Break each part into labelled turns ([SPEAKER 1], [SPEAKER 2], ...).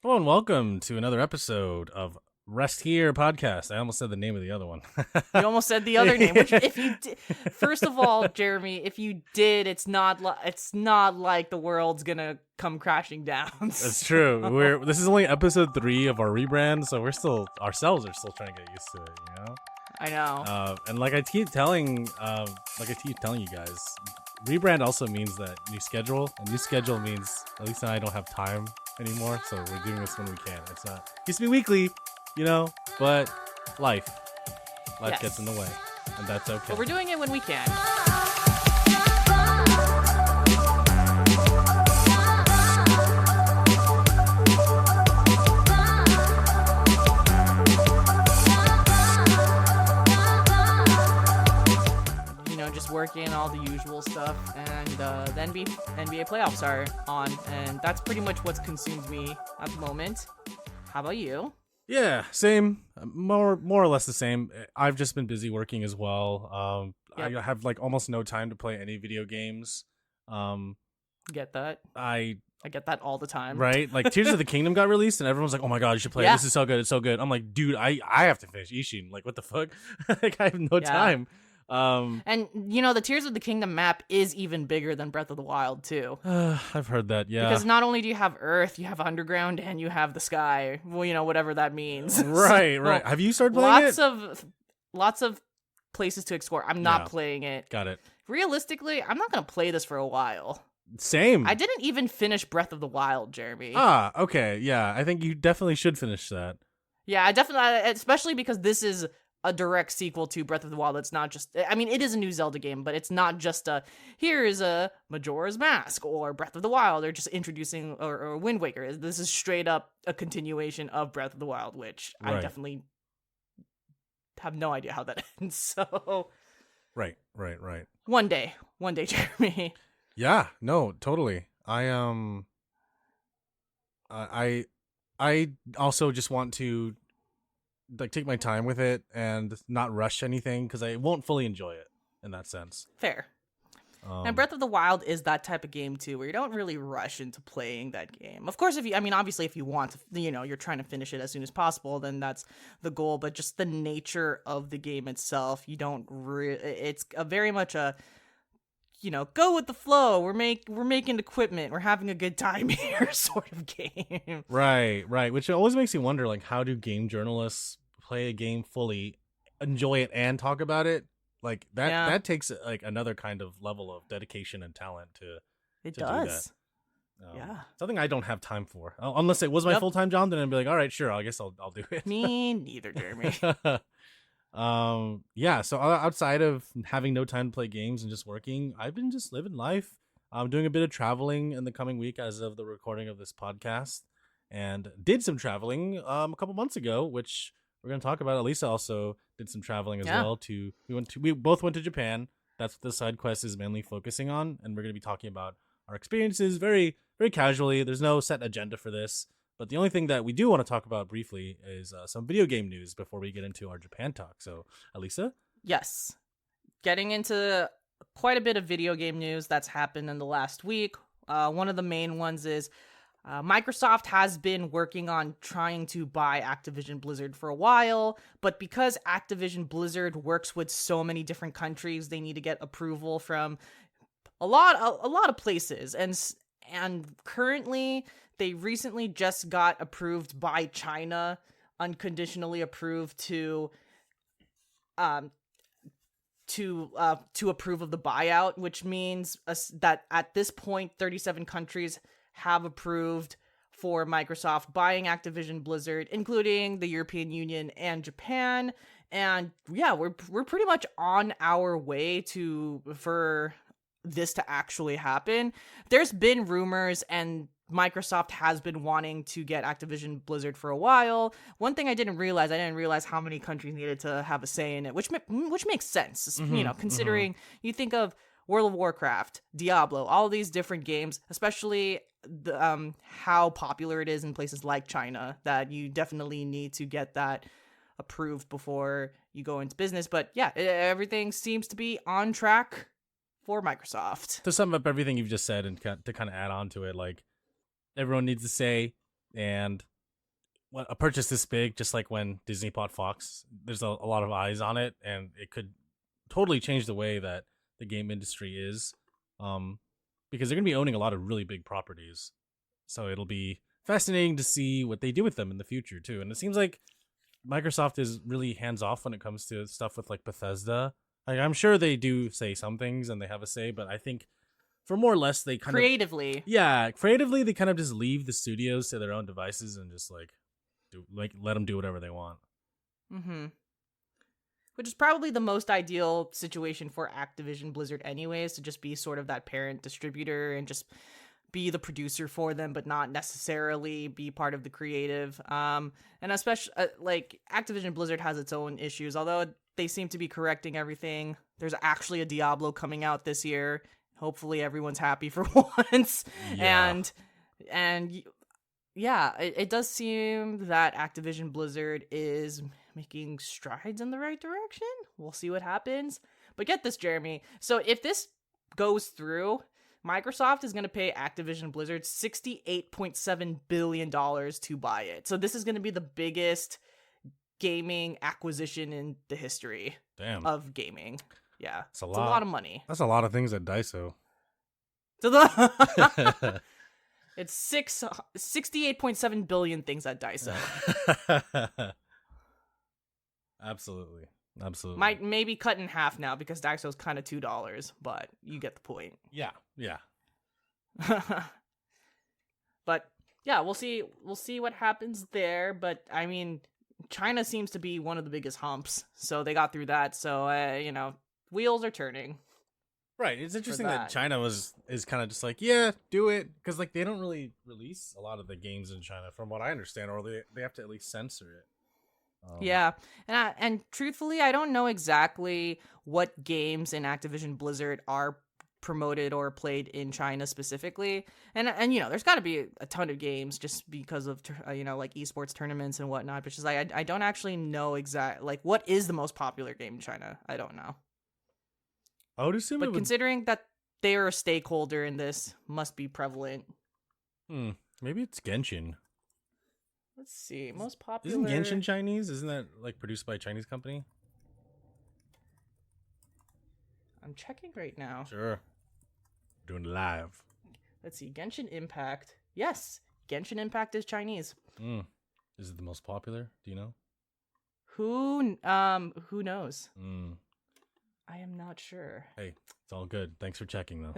[SPEAKER 1] Hello and welcome to another episode of Rest Here podcast. I almost said the name of the other one.
[SPEAKER 2] You almost said the other name. Which, if you did, first of all, Jeremy, if you did, it's not like the world's gonna come crashing down.
[SPEAKER 1] That's true. This is only episode 3 of our rebrand, so we're still ourselves are still trying to get used to it. You know.
[SPEAKER 2] I know.
[SPEAKER 1] And like I keep telling you guys, rebrand also means that new schedule. And new schedule means at least I don't have time anymore, so we're doing this when we can. It's not. It used to be weekly, but life
[SPEAKER 2] Yes.
[SPEAKER 1] gets in the way, and that's okay.
[SPEAKER 2] But we're doing it when we can. Just working all the usual stuff, and the NBA playoffs are on, and that's pretty much what's consumed me at the moment. How about you?
[SPEAKER 1] Yeah, same. More or less the same. I've just been busy working as well.
[SPEAKER 2] Yep.
[SPEAKER 1] I have like almost no time to play any video games.
[SPEAKER 2] Get that?
[SPEAKER 1] I
[SPEAKER 2] get that all the time.
[SPEAKER 1] Right? Like Tears of the Kingdom got released and everyone's like, "Oh my god, you should play it.
[SPEAKER 2] Yeah.
[SPEAKER 1] This is so good. It's so good." I'm like, "Dude, I have to finish Ishin. Like, what the fuck?" Like I have no
[SPEAKER 2] Yeah.
[SPEAKER 1] time.
[SPEAKER 2] And the Tears of the Kingdom map is even bigger than Breath of the Wild too.
[SPEAKER 1] I've heard that. Yeah.
[SPEAKER 2] Because not only do you have Earth, you have Underground, and you have the sky. Well, whatever that means.
[SPEAKER 1] Right.
[SPEAKER 2] So,
[SPEAKER 1] Have you started playing
[SPEAKER 2] lots of places to explore. I'm not
[SPEAKER 1] Yeah.
[SPEAKER 2] playing it.
[SPEAKER 1] Got it.
[SPEAKER 2] Realistically, I'm not gonna play this for a while.
[SPEAKER 1] Same.
[SPEAKER 2] I didn't even finish Breath of the Wild, Jeremy.
[SPEAKER 1] Okay. Yeah. I think you definitely should finish that.
[SPEAKER 2] Yeah, I definitely, especially because this is a direct sequel to Breath of the Wild. It's not just, I mean, it is a new Zelda game, but it's not just here is a Majora's Mask or Breath of the Wild or just introducing or Wind Waker. This is straight up a continuation of Breath of the Wild, which I
[SPEAKER 1] Right.
[SPEAKER 2] definitely have no idea how that ends. So
[SPEAKER 1] Right.
[SPEAKER 2] one day, Jeremy.
[SPEAKER 1] Yeah, no, totally. I also just want to like take my time with it and not rush anything because I won't fully enjoy it in that sense.
[SPEAKER 2] Fair. And Breath of the Wild is that type of game too, where you don't really rush into playing that game. Of course, obviously, if you want to, you're trying to finish it as soon as possible, then that's the goal. But just the nature of the game itself, you don't. It's a very much a, go with the flow. We're making equipment. We're having a good time here, sort of game.
[SPEAKER 1] Right. Which always makes me wonder, like, how do game journalists play a game fully, enjoy it, and talk about it? Like that.
[SPEAKER 2] Yeah.
[SPEAKER 1] That takes like another kind of level of dedication and talent to.
[SPEAKER 2] It
[SPEAKER 1] to do
[SPEAKER 2] does.
[SPEAKER 1] that.
[SPEAKER 2] Yeah.
[SPEAKER 1] Something I don't have time for. Unless it was my
[SPEAKER 2] Yep.
[SPEAKER 1] full-time job, then I'd be like, all right, sure, I guess I'll do it.
[SPEAKER 2] Me neither, Jeremy.
[SPEAKER 1] Yeah, so outside of having no time to play games and just working, I've been just living life. I'm doing a bit of traveling in the coming week as of the recording of this podcast, and did some traveling a couple months ago, which we're going to talk about. Alyssa also did some traveling as
[SPEAKER 2] Yeah.
[SPEAKER 1] well. We both went to Japan. That's what the side quest is mainly focusing on, and we're going to be talking about our experiences very, very casually. There's no set agenda for this. But the only thing that we do want to talk about briefly is some video game news before we get into our Japan talk. So, Alyssa?
[SPEAKER 2] Yes. Getting into quite a bit of video game news that's happened in the last week. One of the main ones is Microsoft has been working on trying to buy Activision Blizzard for a while, but because Activision Blizzard works with so many different countries, they need to get approval from a lot of places, and currently they recently just got approved by China, unconditionally approved to approve of the buyout, which means that at this point 37 countries have approved for Microsoft buying Activision Blizzard, including the European Union and Japan. And yeah, we're pretty much on our way for this to actually happen. There's been rumors, and Microsoft has been wanting to get Activision Blizzard for a while. One thing I didn't realize how many countries needed to have a say in it, which makes sense. Considering you think of World of Warcraft, Diablo, all these different games, especially how popular it is in places like China, that you definitely need to get that approved before you go into business. But yeah, everything seems to be on track for Microsoft.
[SPEAKER 1] To sum up everything you've just said and to kind of add on to it, like, everyone needs to say And a purchase this big, just like when Disney bought Fox, there's a lot of eyes on it, and it could totally change the way that the game industry is, because they're going to be owning a lot of really big properties. So it'll be fascinating to see what they do with them in the future, too. And it seems like Microsoft is really hands-off when it comes to stuff with, like, Bethesda. Like, I'm sure they do say some things and they have a say, but I think for more or less they
[SPEAKER 2] creatively,
[SPEAKER 1] they kind of just leave the studios to their own devices and just let them do whatever they want.
[SPEAKER 2] Mm-hmm. Which is probably the most ideal situation for Activision Blizzard anyways, to just be sort of that parent distributor and just be the producer for them, but not necessarily be part of the creative. And especially, like, Activision Blizzard has its own issues, although they seem to be correcting everything. There's actually a Diablo coming out this year. Hopefully everyone's happy for once.
[SPEAKER 1] Yeah.
[SPEAKER 2] And yeah, it does seem that Activision Blizzard is making strides in the right direction. We'll see what happens. But get this, Jeremy. So if this goes through, Microsoft is going to pay Activision Blizzard $68.7 billion to buy it. So this is going to be the biggest gaming acquisition in the history of gaming. Yeah, it's a lot of money.
[SPEAKER 1] That's a lot of things at Daiso.
[SPEAKER 2] It's 68.7 billion things at Daiso.
[SPEAKER 1] Absolutely.
[SPEAKER 2] Might maybe cut in half now because Daiso's kind of $2, but you get the point.
[SPEAKER 1] Yeah.
[SPEAKER 2] But yeah, we'll see what happens there. But I mean, China seems to be one of the biggest humps, so they got through that. So wheels are turning.
[SPEAKER 1] Right. It's interesting that China is kind of just like, yeah, do it, because like they don't really release a lot of the games in China, from what I understand, or they have to at least censor it.
[SPEAKER 2] Yeah, and truthfully, I don't know exactly what games in Activision Blizzard are promoted or played in China specifically, and there's got to be a ton of games just because of like esports tournaments and whatnot. But just like I don't actually know like what is the most popular game in China. I don't know.
[SPEAKER 1] I would assume,
[SPEAKER 2] but considering that they are a stakeholder in this, must be prevalent.
[SPEAKER 1] Maybe it's Genshin.
[SPEAKER 2] Let's see. Most popular.
[SPEAKER 1] Isn't Genshin Chinese? Isn't that like produced by a Chinese company?
[SPEAKER 2] I'm checking right now.
[SPEAKER 1] Sure. Doing it live.
[SPEAKER 2] Let's see. Genshin Impact. Yes, Genshin Impact is Chinese.
[SPEAKER 1] Is it the most popular? Do you know?
[SPEAKER 2] Who knows? I am not sure.
[SPEAKER 1] Hey, it's all good. Thanks for checking, though.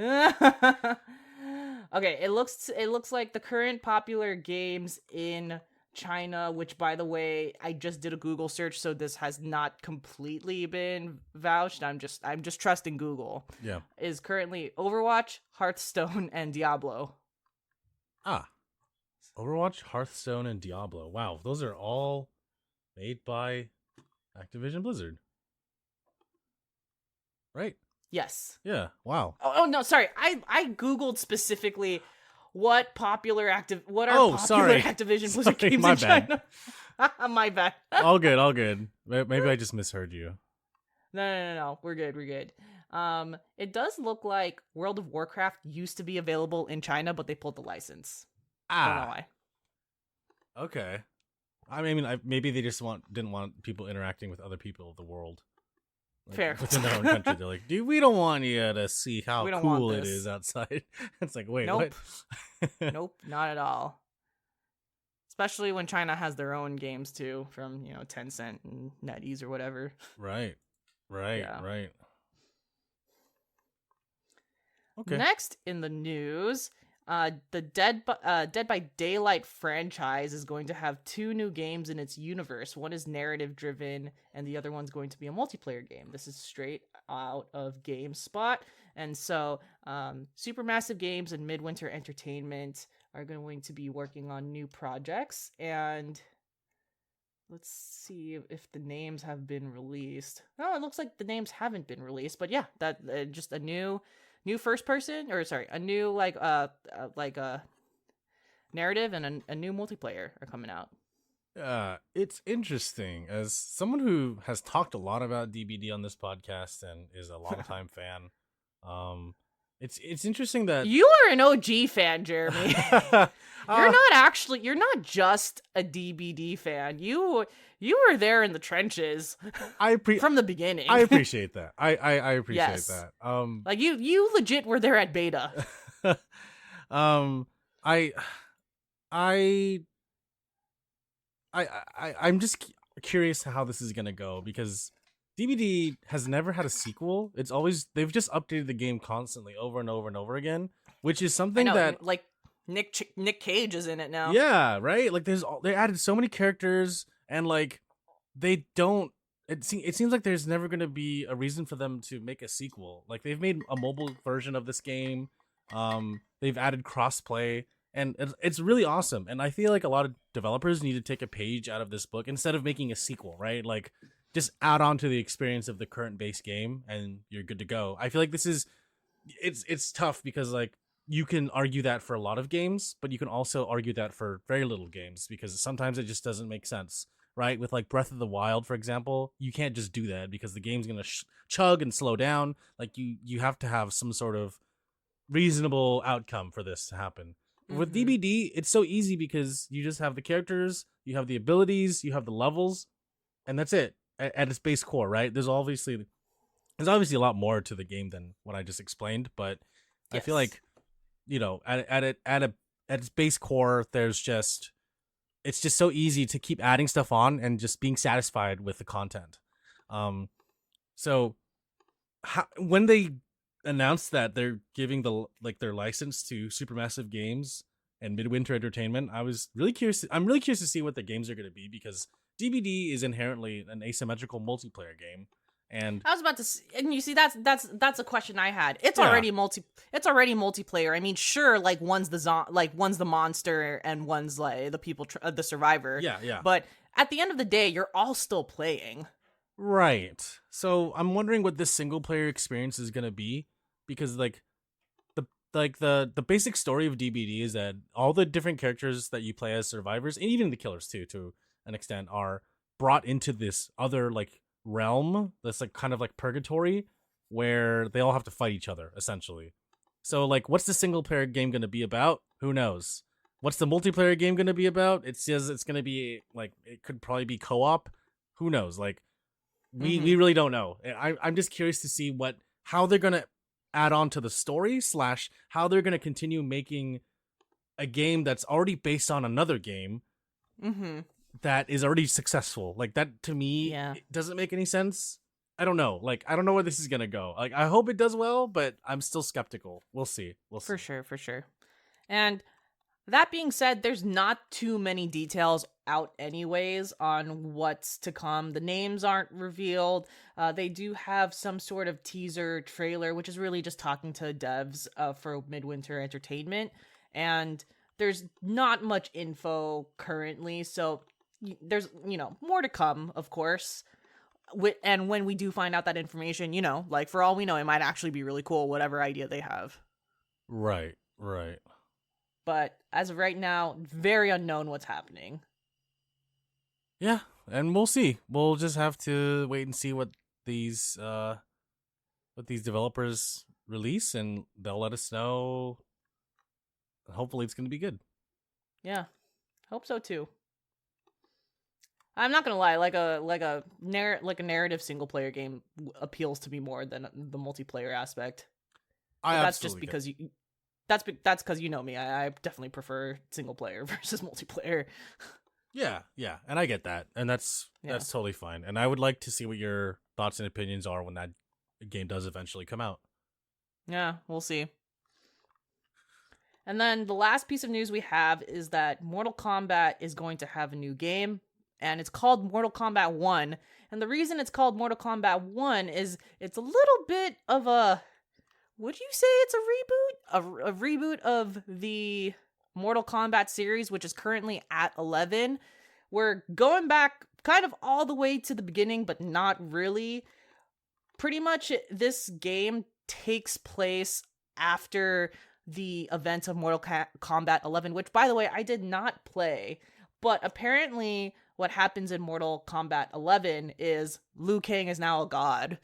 [SPEAKER 2] Okay, it looks like the current popular games in China, which, by the way, I just did a Google search, so this has not completely been vouched. I'm just trusting Google.
[SPEAKER 1] Yeah.
[SPEAKER 2] Is currently Overwatch, Hearthstone, and Diablo.
[SPEAKER 1] Overwatch, Hearthstone, and Diablo. Wow, those are all made by Activision Blizzard. Right?
[SPEAKER 2] Yes.
[SPEAKER 1] Yeah. Wow.
[SPEAKER 2] Oh no, sorry. I Googled specifically what popular Activision Blizzard games in China. My bad.
[SPEAKER 1] All good. Maybe I just misheard you.
[SPEAKER 2] No. We're good. It does look like World of Warcraft used to be available in China, but they pulled the license. I don't know why.
[SPEAKER 1] Okay. I mean, maybe they just didn't want people interacting with other people of the world. Like,
[SPEAKER 2] fair.
[SPEAKER 1] Within their own country, they're like, dude, we don't want you to see how cool it is outside. It's like, wait,
[SPEAKER 2] nope.
[SPEAKER 1] what?
[SPEAKER 2] Nope, not at all. Especially when China has their own games too, from Tencent and NetEase or whatever.
[SPEAKER 1] Right. Okay.
[SPEAKER 2] Next in the news, the Dead by Daylight franchise is going to have 2 new games in its universe. One is narrative driven, and the other one's going to be a multiplayer game. This is straight out of GameSpot, and so Supermassive Games and Midwinter Entertainment are going to be working on new projects. And let's see if the names have been released. Oh, it looks like the names haven't been released, but yeah, that just a new first person, or sorry, a new narrative and a new multiplayer are coming out.
[SPEAKER 1] It's interesting, as someone who has talked a lot about DBD on this podcast and is a long time fan. It's interesting that
[SPEAKER 2] You are an OG fan, Jeremy. You're not just a DBD fan. You were there in the trenches from the beginning.
[SPEAKER 1] I appreciate that. I appreciate
[SPEAKER 2] Yes.
[SPEAKER 1] that.
[SPEAKER 2] Like you legit were there at beta.
[SPEAKER 1] um, I, I, I'm just curious how this is gonna go because DBD has never had a sequel. It's always they've just updated the game constantly over and over and over again, which is something that
[SPEAKER 2] like Nick Cage is in it now.
[SPEAKER 1] Yeah, right. Like they added so many characters, and like they don't. It seems like there's never gonna be a reason for them to make a sequel. Like they've made a mobile version of this game. They've added crossplay, and it's really awesome. And I feel like a lot of developers need to take a page out of this book instead of making a sequel, right? Like just add on to the experience of the current base game, and you're good to go. I feel like this is it's tough because like you can argue that for a lot of games, but you can also argue that for very little games because sometimes it just doesn't make sense, right? With like Breath of the Wild, for example, you can't just do that because the game's gonna chug and slow down. Like you have to have some sort of reasonable outcome for this to happen. With DBD, it's so easy because you just have the characters, you have the abilities, you have the levels, and that's it at its base core, right? There's obviously a lot more to the game than what I just explained, but I feel like at its base core, it's just so easy to keep adding stuff on and just being satisfied with the content. So when they announced that they're giving their license to Supermassive Games and Midwinter Entertainment, I was really curious. I'm really curious to see what the games are going to be because DBD is inherently an asymmetrical multiplayer game. And
[SPEAKER 2] I was about to, and you see, that's a question I had. It's already multiplayer. I mean, sure, like one's the monster and one's like the people, the survivor.
[SPEAKER 1] Yeah.
[SPEAKER 2] But at the end of the day, you're all still playing.
[SPEAKER 1] Right. So I'm wondering what this single player experience is gonna be, because like the basic story of DBD is that all the different characters that you play as survivors, and even the killers too, to an extent, are brought into this other like realm that's like kind of like purgatory where they all have to fight each other essentially. So like what's the single player game going to be about? Who knows? What's the multiplayer game going to be about? It says it's going to be like it could probably be co-op. Who knows? Like we really don't know. I'm just curious to see how they're going to add on to the story / how they're going to continue making a game that's already based on another game that is already successful. Like that to me, it doesn't make any sense. I don't know. Like I don't know where this is gonna go. Like I hope it does well, but I'm still skeptical. We'll see.
[SPEAKER 2] For sure. And that being said, there's not too many details out anyways on what's to come. The names aren't revealed. They do have some sort of teaser trailer, which is really just talking to devs for Midwinter Entertainment, and there's not much info currently, so there's more to come, of course. And when we do find out that information, like for all we know, it might actually be really cool, whatever idea they have.
[SPEAKER 1] Right.
[SPEAKER 2] But as of right now, very unknown what's happening.
[SPEAKER 1] Yeah, and we'll see. We'll just have to wait and see what these developers release, and they'll let us know. Hopefully, it's going to be good.
[SPEAKER 2] Yeah, hope so too. I'm not gonna lie, like a narrative single player game appeals to me more than the multiplayer aspect. That's just because that's because you know me. I definitely prefer single player versus multiplayer.
[SPEAKER 1] Yeah, and I get that, and that's totally fine. And I would like to see what your thoughts and opinions are when that game does eventually come out.
[SPEAKER 2] Yeah, we'll see. And then the last piece of news we have is that Mortal Kombat is going to have a new game. And it's called Mortal Kombat 1. And the reason it's called Mortal Kombat 1 is it's a little bit of a... Would you say it's a reboot? A reboot of the Mortal Kombat series, which is currently at 11. We're going back kind of all the way to the beginning, but not really. Pretty much this game takes place after the events of Mortal Kombat 11, which, by the way, I did not play. But apparently... what happens in Mortal Kombat 11 is Liu Kang is now a god.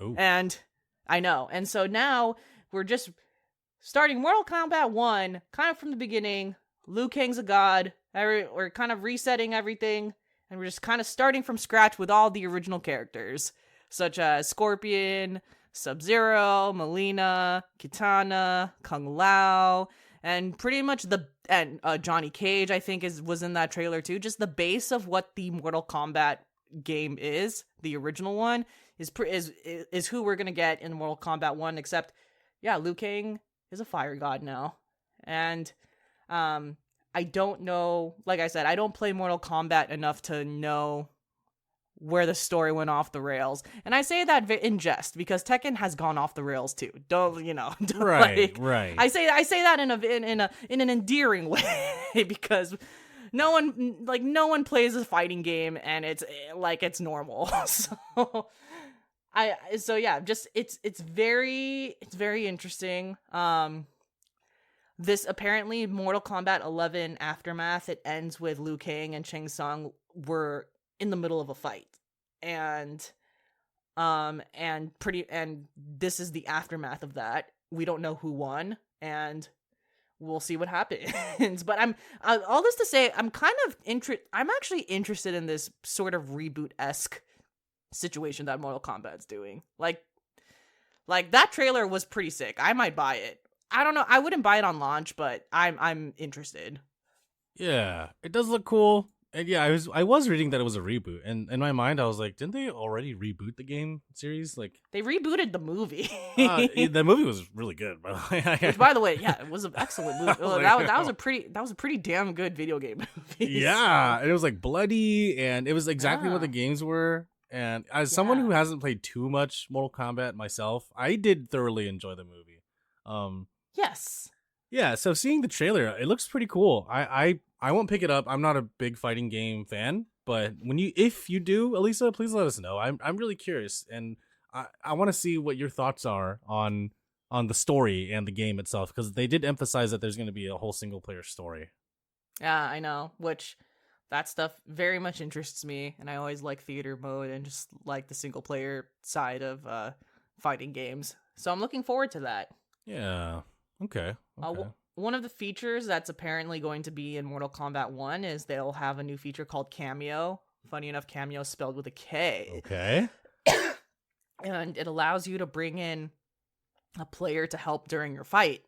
[SPEAKER 1] Ooh.
[SPEAKER 2] And I know. And so now we're just starting Mortal Kombat 1, kind of from the beginning, Liu Kang's a god. We're kind of resetting everything, and we're just kind of starting from scratch with all the original characters, such as Scorpion, Sub-Zero, Melina, Kitana, Kung Lao, and pretty much Johnny Cage, I think, was in that trailer too. Just the base of what the Mortal Kombat game is, the original one, is who we're gonna get in Mortal Kombat 1, except, yeah, Liu Kang is a fire god now. And, I don't know, like I said, I don't play Mortal Kombat enough to know where the story went off the rails. And I say that in jest, because Tekken has gone off the rails too.
[SPEAKER 1] Right.
[SPEAKER 2] I say that in an endearing way, because no one plays a fighting game and it's normal. It's very interesting. This apparently Mortal Kombat 11 Aftermath, it ends with Liu Kang and Shang Tsung were in the middle of a fight, and this is the aftermath of that. We don't know who won, and we'll see what happens. But all this to say, I'm actually interested in this sort of reboot-esque situation that Mortal Kombat's doing. Like that trailer was pretty sick. I might buy it. I don't know. I wouldn't buy it on launch, but I'm interested.
[SPEAKER 1] Yeah, it does look cool. And yeah, I was reading that it was a reboot, and in my mind I was like, didn't they already reboot the game series? Like,
[SPEAKER 2] they rebooted the movie.
[SPEAKER 1] The movie was really good, by the way.
[SPEAKER 2] Which, by the way, yeah, it was an excellent movie. That was a pretty damn good video game movie.
[SPEAKER 1] Yeah, and it was like bloody, and it was exactly what the games were. And as someone who hasn't played too much Mortal Kombat myself, I did thoroughly enjoy the movie.
[SPEAKER 2] Yes.
[SPEAKER 1] Yeah, so seeing the trailer, it looks pretty cool. I won't pick it up. I'm not a big fighting game fan, but if you do, Alyssa, please let us know. I'm really curious, and I want to see what your thoughts are on the story and the game itself, because they did emphasize that there's going to be a whole single player story.
[SPEAKER 2] Yeah, I know, which that stuff very much interests me, and I always like theater mode and just like the single player side of fighting games. So I'm looking forward to that.
[SPEAKER 1] Yeah. Okay.
[SPEAKER 2] One of the features that's apparently going to be in Mortal Kombat 1 is they'll have a new feature called Cameo. Funny enough, Cameo is spelled with a K.
[SPEAKER 1] Okay.
[SPEAKER 2] And it allows you to bring in a player to help during your fight.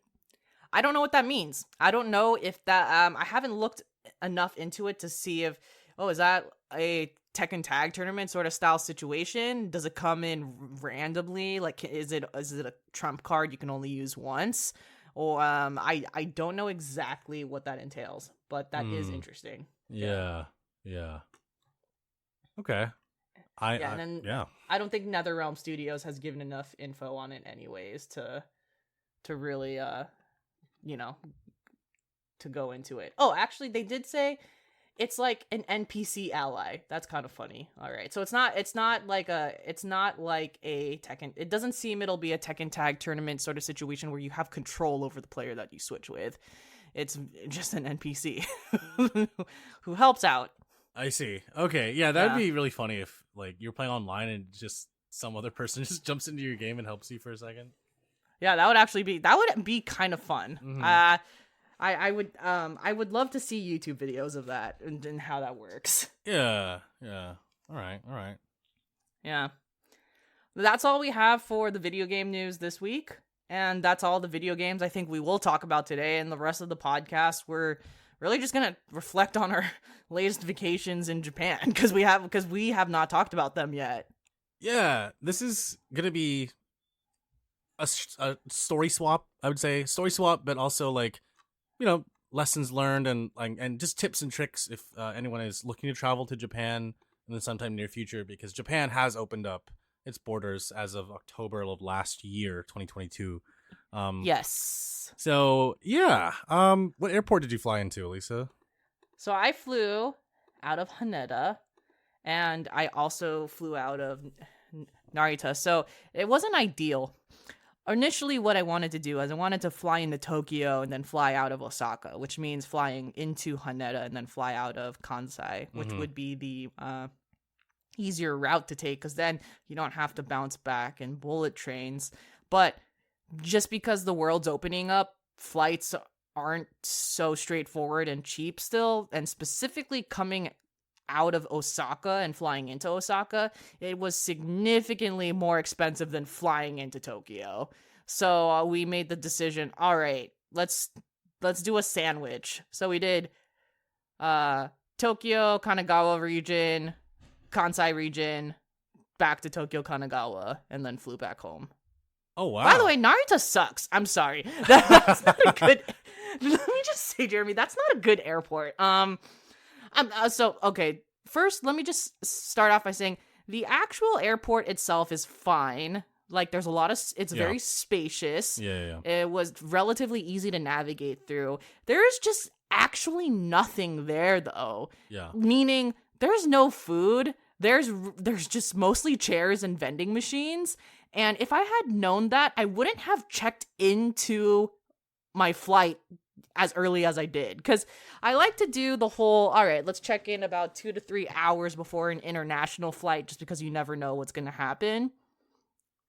[SPEAKER 2] I don't know what that means. I don't know if that... I haven't looked enough into it to see if... is that a Tekken Tag Tournament sort of style situation? Does it come in randomly? Like, is it a trump card you can only use once? Or I don't know exactly what that entails, but that is interesting.
[SPEAKER 1] Yeah. Okay. I
[SPEAKER 2] don't think NetherRealm Studios has given enough info on it anyways to really to go into it. Oh, actually they did say it's like an NPC ally. That's kind of funny. All right. So it's not like a Tekken. It doesn't seem it'll be a Tekken Tag Tournament sort of situation where you have control over the player that you switch with. It's just an NPC who helps out.
[SPEAKER 1] I see. Okay. Yeah, that'd be really funny if like you're playing online and just some other person just jumps into your game and helps you for a second.
[SPEAKER 2] Yeah, that would be kind of fun. Mm-hmm. I would love to see YouTube videos of that and how that works.
[SPEAKER 1] Yeah. All right.
[SPEAKER 2] Yeah. That's all we have for the video game news this week. And that's all the video games I think we will talk about today. And the rest of the podcast, we're really just going to reflect on our latest vacations in Japan because we have not talked about them yet.
[SPEAKER 1] Yeah, this is going to be a story swap, I would say. Story swap, but also like, lessons learned and just tips and tricks if anyone is looking to travel to Japan in the sometime near future, because Japan has opened up its borders as of October of last year, 2022.
[SPEAKER 2] Yes.
[SPEAKER 1] So, yeah. What airport did you fly into, Alyssa?
[SPEAKER 2] So I flew out of Haneda, and I also flew out of Narita. So it wasn't ideal. Initially, what I wanted to do is I wanted to fly into Tokyo and then fly out of Osaka, which means flying into Haneda and then fly out of Kansai, which would be the easier route to take, because then you don't have to bounce back in bullet trains. But just because the world's opening up, flights aren't so straightforward and cheap still, and specifically coming out of Osaka and flying into Osaka, it was significantly more expensive than flying into Tokyo. So we made the decision, all right, let's do a sandwich. So we did Tokyo, Kanagawa region, Kansai region, back to Tokyo, Kanagawa, and then flew back home.
[SPEAKER 1] Oh, wow.
[SPEAKER 2] By the way, Narita sucks. I'm sorry. That's not a good... Let me just say, Jeremy, that's not a good airport. Okay. First, let me just start off by saying the actual airport itself is fine. Like, there's a lot of... It's very spacious.
[SPEAKER 1] Yeah.
[SPEAKER 2] It was relatively easy to navigate through. There is just actually nothing there, though.
[SPEAKER 1] Yeah.
[SPEAKER 2] Meaning, there's no food. There's just mostly chairs and vending machines. And if I had known that, I wouldn't have checked into my flight as early as I did. Because I like to do the whole, all right, let's check in about 2 to 3 hours before an international flight, just because you never know what's going to happen.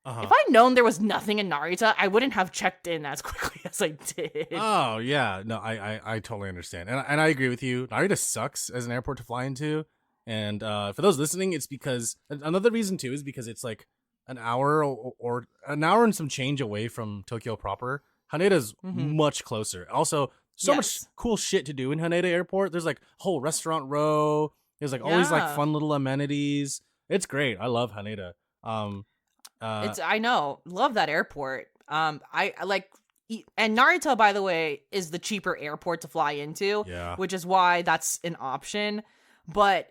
[SPEAKER 1] Uh-huh.
[SPEAKER 2] If I'd known there was nothing in Narita, I wouldn't have checked in as quickly as I did.
[SPEAKER 1] Oh, yeah. No, I totally understand. And I agree with you. Narita sucks as an airport to fly into. And for those listening, it's because... Another reason, too, is because it's like an hour or an hour and some change away from Tokyo proper. Haneda's much closer. Also, so much cool shit to do in Haneda Airport. There's like a whole restaurant row. There's like always like fun little amenities. It's great. I love Haneda.
[SPEAKER 2] I know. Love that airport. I like... And Narita, by the way, is the cheaper airport to fly into, which is why that's an option. But,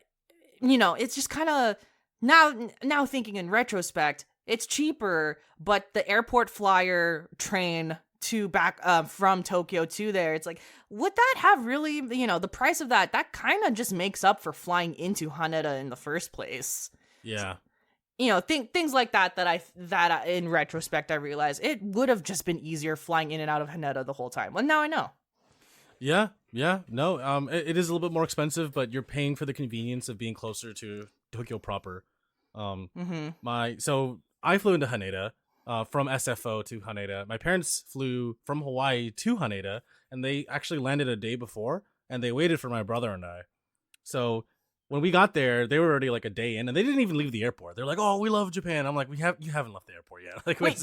[SPEAKER 2] you know, it's just kind of... Now thinking in retrospect, it's cheaper, but the airport flyer train to back from Tokyo to there, it's like, would that have really, you know, the price of that kind of just makes up for flying into Haneda in the first place.
[SPEAKER 1] Yeah.
[SPEAKER 2] You know, things like that in retrospect I realized it would have just been easier flying in and out of Haneda the whole time. Well, now I know.
[SPEAKER 1] Yeah. No, it is a little bit more expensive, but you're paying for the convenience of being closer to Tokyo proper. So I flew into Haneda from SFO to Haneda. My parents flew from Hawaii to Haneda, and they actually landed a day before, and they waited for my brother and I. So when we got there, they were already like a day in, and they didn't even leave the airport. They're like, "Oh, we love Japan." I'm like, you haven't left the airport yet." Like,
[SPEAKER 2] wait,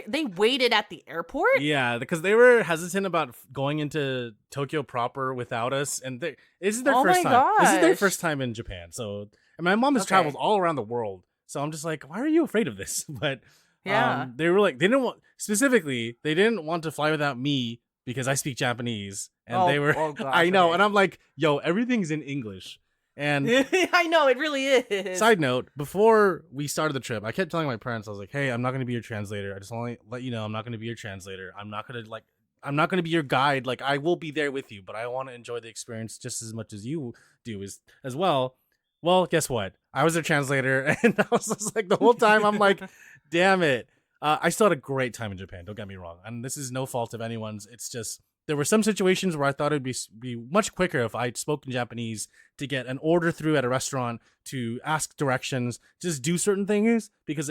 [SPEAKER 2] they waited at the airport?
[SPEAKER 1] Yeah, because they were hesitant about going into Tokyo proper without us, and this is their first time.
[SPEAKER 2] Gosh.
[SPEAKER 1] This is their first time in Japan. So, and my mom has traveled all around the world. So I'm just like, why are you afraid of this? But they were like, they didn't want to fly without me because I speak Japanese, and they were. Gosh, I know, and I'm like, yo, everything's in English. And
[SPEAKER 2] I know, it really is.
[SPEAKER 1] Side note, before we started the trip, I kept telling my parents, I was like, hey, I'm not going to be your translator. I just want to let you know I'm not going to be your translator. I'm not going to be your guide. Like, I will be there with you, but I want to enjoy the experience just as much as you do as well. Well, guess what? I was their translator, and I was just like, the whole time, I'm like, damn it. I still had a great time in Japan, don't get me wrong. And this is no fault of anyone's. It's just, there were some situations where I thought it'd be much quicker if I'd spoken Japanese to get an order through at a restaurant, to ask directions, just do certain things, because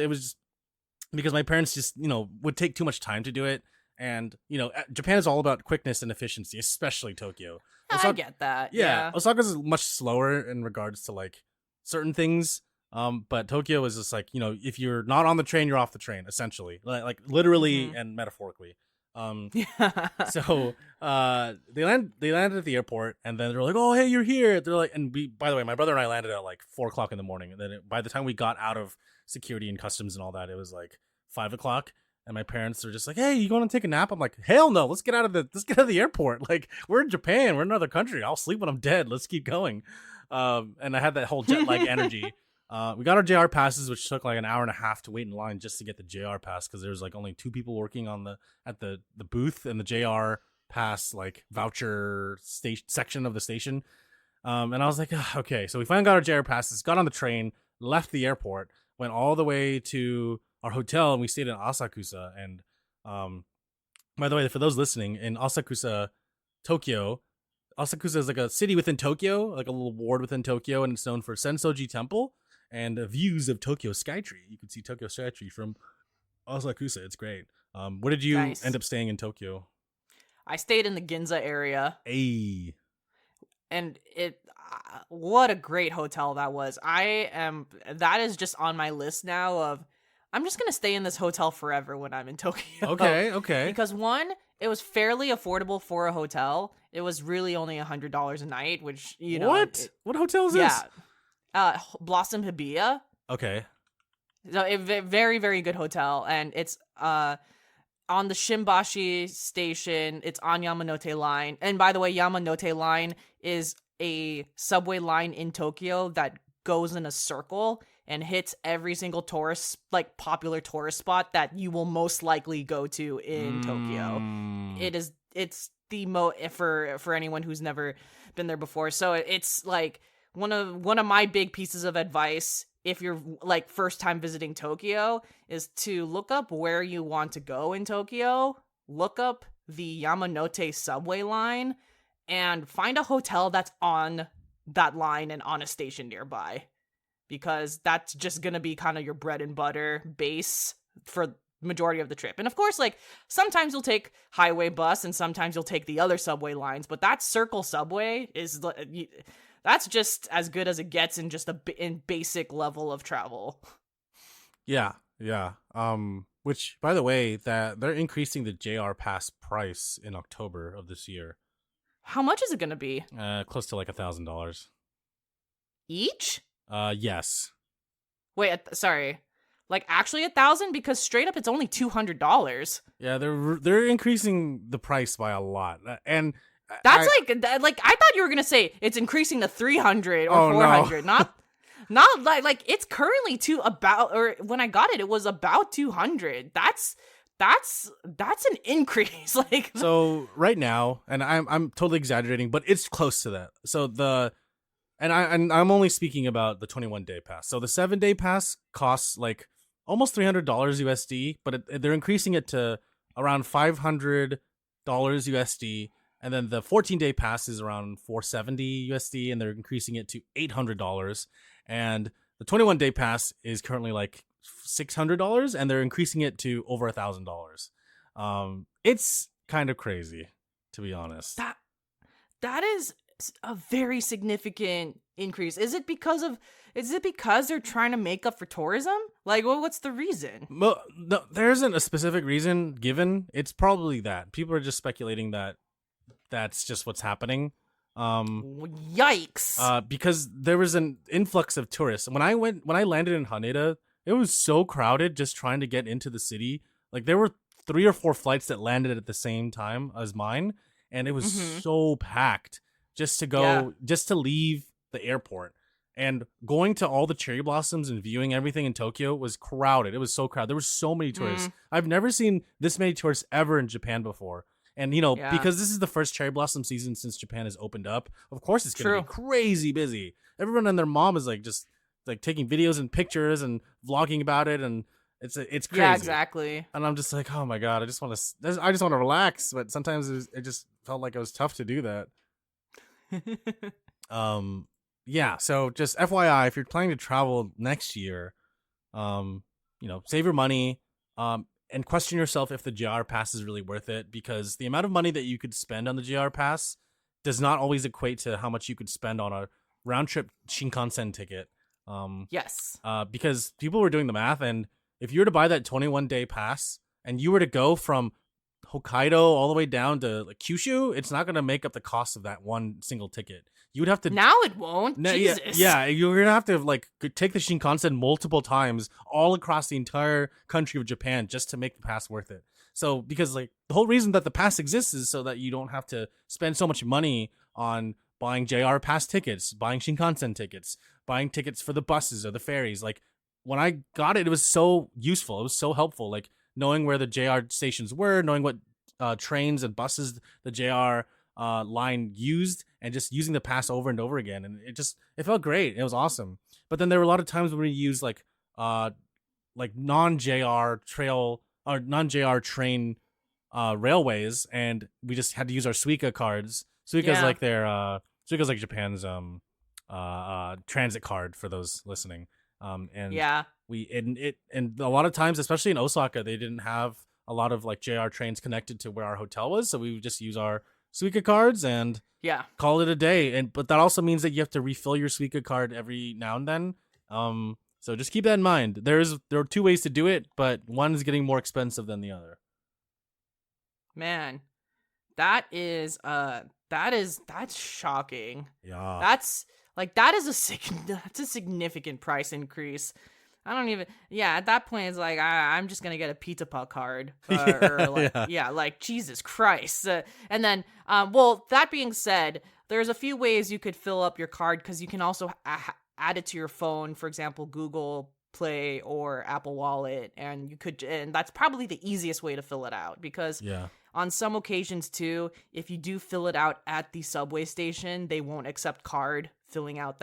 [SPEAKER 1] my parents just, you know, would take too much time to do it. And, you know, Japan is all about quickness and efficiency, especially Tokyo.
[SPEAKER 2] I get that. Yeah.
[SPEAKER 1] Osaka's much slower in regards to like certain things. But Tokyo is just like, you know, if you're not on the train, you're off the train, essentially, like literally and metaphorically. So they landed at the airport, and then they're like, "Oh, hey, you're here." They're like, and by the way, my brother and I landed at like 4:00 in the morning, and then by the time we got out of security and customs and all that, it was like 5:00. And my parents are just like, "Hey, you want to take a nap?" I'm like, "Hell no! Let's get out of the airport. Like, we're in Japan. We're in another country. I'll sleep when I'm dead. Let's keep going." And I had that whole jet lag energy. We got our JR passes, which took like an hour and a half to wait in line just to get the JR pass, because there was like only 2 people working at the booth and the JR pass like voucher section of the station. And I was like, okay. So we finally got our JR passes, got on the train, left the airport, went all the way to our hotel, and we stayed in Asakusa. And by the way, for those listening, in Asakusa, Tokyo, Asakusa is like a city within Tokyo, like a little ward within Tokyo, and it's known for Sensoji Temple and views of Tokyo Skytree. You can see Tokyo Skytree from Asakusa. It's great. Where did you
[SPEAKER 2] Nice.
[SPEAKER 1] end up staying in Tokyo?
[SPEAKER 2] I stayed in the Ginza area,
[SPEAKER 1] Hey.
[SPEAKER 2] and what a great hotel that was. That is just on my list now of I'm just gonna stay in this hotel forever when I'm in Tokyo.
[SPEAKER 1] Okay.
[SPEAKER 2] Because one, it was fairly affordable for a hotel. It was really only $100 a night, which
[SPEAKER 1] What hotel is this?
[SPEAKER 2] Blossom Hibiya.
[SPEAKER 1] Okay.
[SPEAKER 2] So a very, very good hotel, and it's on the Shimbashi station. It's on Yamanote Line, and by the way, Yamanote Line is a subway line in Tokyo that goes in a circle and hits every single popular tourist spot that you will most likely go to in Tokyo. It's the for anyone who's never been there before. So it's like one of my big pieces of advice if you're like first time visiting Tokyo is to look up where you want to go in Tokyo, look up the Yamanote subway line, and find a hotel that's on that line and on a station nearby. Because that's just gonna be kind of your bread and butter base for majority of the trip. And of course, like sometimes you'll take highway bus and sometimes you'll take the other subway lines, but that circle subway that's just as good as it gets in just in basic level of travel.
[SPEAKER 1] Yeah. Which, by the way, that they're increasing the JR Pass price in October of this year.
[SPEAKER 2] How much is it gonna be?
[SPEAKER 1] Close to like $1,000
[SPEAKER 2] each.
[SPEAKER 1] Yes.
[SPEAKER 2] Wait, sorry. Like actually 1,000 because straight up it's only $200.
[SPEAKER 1] Yeah, they're increasing the price by a lot, and
[SPEAKER 2] that's like I thought you were gonna say it's increasing to 300 or 400,
[SPEAKER 1] no.
[SPEAKER 2] not like it's currently or when I got it, it was about 200. That's an increase. Like
[SPEAKER 1] so right now, and I'm totally exaggerating, but it's close to that. So I'm only speaking about the 21-day pass. So the 7-day pass costs like almost $300 USD, but they're increasing it to around $500 USD. And then the 14-day pass is around $470 USD, and they're increasing it to $800. And the 21-day pass is currently like $600, and they're increasing it to over $1,000. It's kind of crazy, to be honest.
[SPEAKER 2] That is a very significant increase. Is it because they're trying to make up for tourism? Like, what's the reason?
[SPEAKER 1] Well, no, there isn't a specific reason given. It's probably that people are just speculating that that's just what's happening.
[SPEAKER 2] Yikes!
[SPEAKER 1] Because there was an influx of tourists. When I landed in Haneda, it was so crowded just trying to get into the city. Like there were 3 or 4 flights that landed at the same time as mine, and it was so packed just to leave the airport. And going to all the cherry blossoms and viewing everything in Tokyo was crowded. It was so crowded. There were so many tourists. I've never seen this many tourists ever in Japan before. And, because this is the first cherry blossom season since Japan has opened up, of course it's going to be crazy busy. Everyone and their mom is like just like taking videos and pictures and vlogging about it. And it's crazy.
[SPEAKER 2] Yeah, exactly.
[SPEAKER 1] And I'm just like, oh my God, I just want to relax. But sometimes it just felt like it was tough to do that. Yeah, so just FYI, if you're planning to travel next year, save your money, and question yourself if the JR Pass is really worth it, because the amount of money that you could spend on the JR Pass does not always equate to how much you could spend on a round trip Shinkansen ticket.
[SPEAKER 2] Yes.
[SPEAKER 1] Because people were doing the math, and if you were to buy that 21-day pass and you were to go from Hokkaido all the way down to like Kyushu, it's not going to make up the cost of that one single ticket. You would have to
[SPEAKER 2] now it won't. Jesus.
[SPEAKER 1] Yeah, you're gonna have to like take the Shinkansen multiple times all across the entire country of Japan just to make the pass worth it. So because like the whole reason that the pass exists is so that you don't have to spend so much money on buying JR Pass tickets, buying Shinkansen tickets, buying tickets for the buses or the ferries. Like when I got it, it was so useful. It was so helpful. Like knowing where the JR stations were, knowing what trains and buses the JR line used, and just using the pass over and over again, and it felt great. It was awesome. But then there were a lot of times when we used like non-JR trail or non-JR train railways, and we just had to use our Suica cards. Suica's like their Suica's like Japan's transit card for those listening. And a lot of times, especially in Osaka, they didn't have a lot of like JR trains connected to where our hotel was, so we would just use our Suica cards and call it a day. But that also means that you have to refill your Suica card every now and then. So just keep that in mind. There are two ways to do it, but one is getting more expensive than the other.
[SPEAKER 2] Man, that's shocking.
[SPEAKER 1] Yeah.
[SPEAKER 2] That's a significant price increase. I don't even. Yeah, at that point, it's like I'm just gonna get a Pizza Putt card, like Jesus Christ. And then, well, that being said, there's a few ways you could fill up your card because you can also add it to your phone, for example, Google Play or Apple Wallet, and that's probably the easiest way to fill it out because on some occasions too, if you do fill it out at the subway station, they won't accept card filling up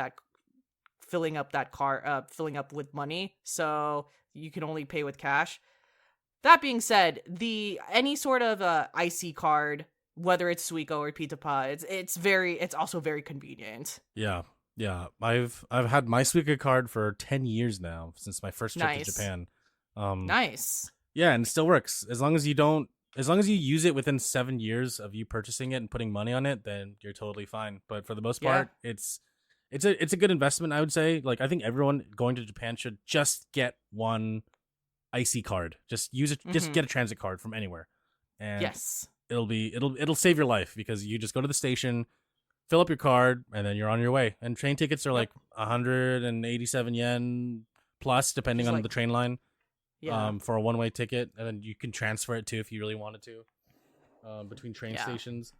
[SPEAKER 2] with money, so you can only pay with cash. That being said, any sort of IC card, whether it's Suica or Pizza Putt, it's also very convenient.
[SPEAKER 1] Yeah. I've had my Suica card for 10 years now, since my first trip to Japan.
[SPEAKER 2] Nice.
[SPEAKER 1] Yeah, and it still works. As long as you use it within 7 years of you purchasing it and putting money on it, then you're totally fine. But for the most part, it's a good investment, I would say. Like, I think everyone going to Japan should just get one IC card. Just use it. Just get a transit card from anywhere, and it'll save your life because you just go to the station, fill up your card, and then you're on your way. And train tickets are like 187 yen plus, depending on the train line. For a one-way ticket, and then you can transfer it too if you really wanted to, between train stations.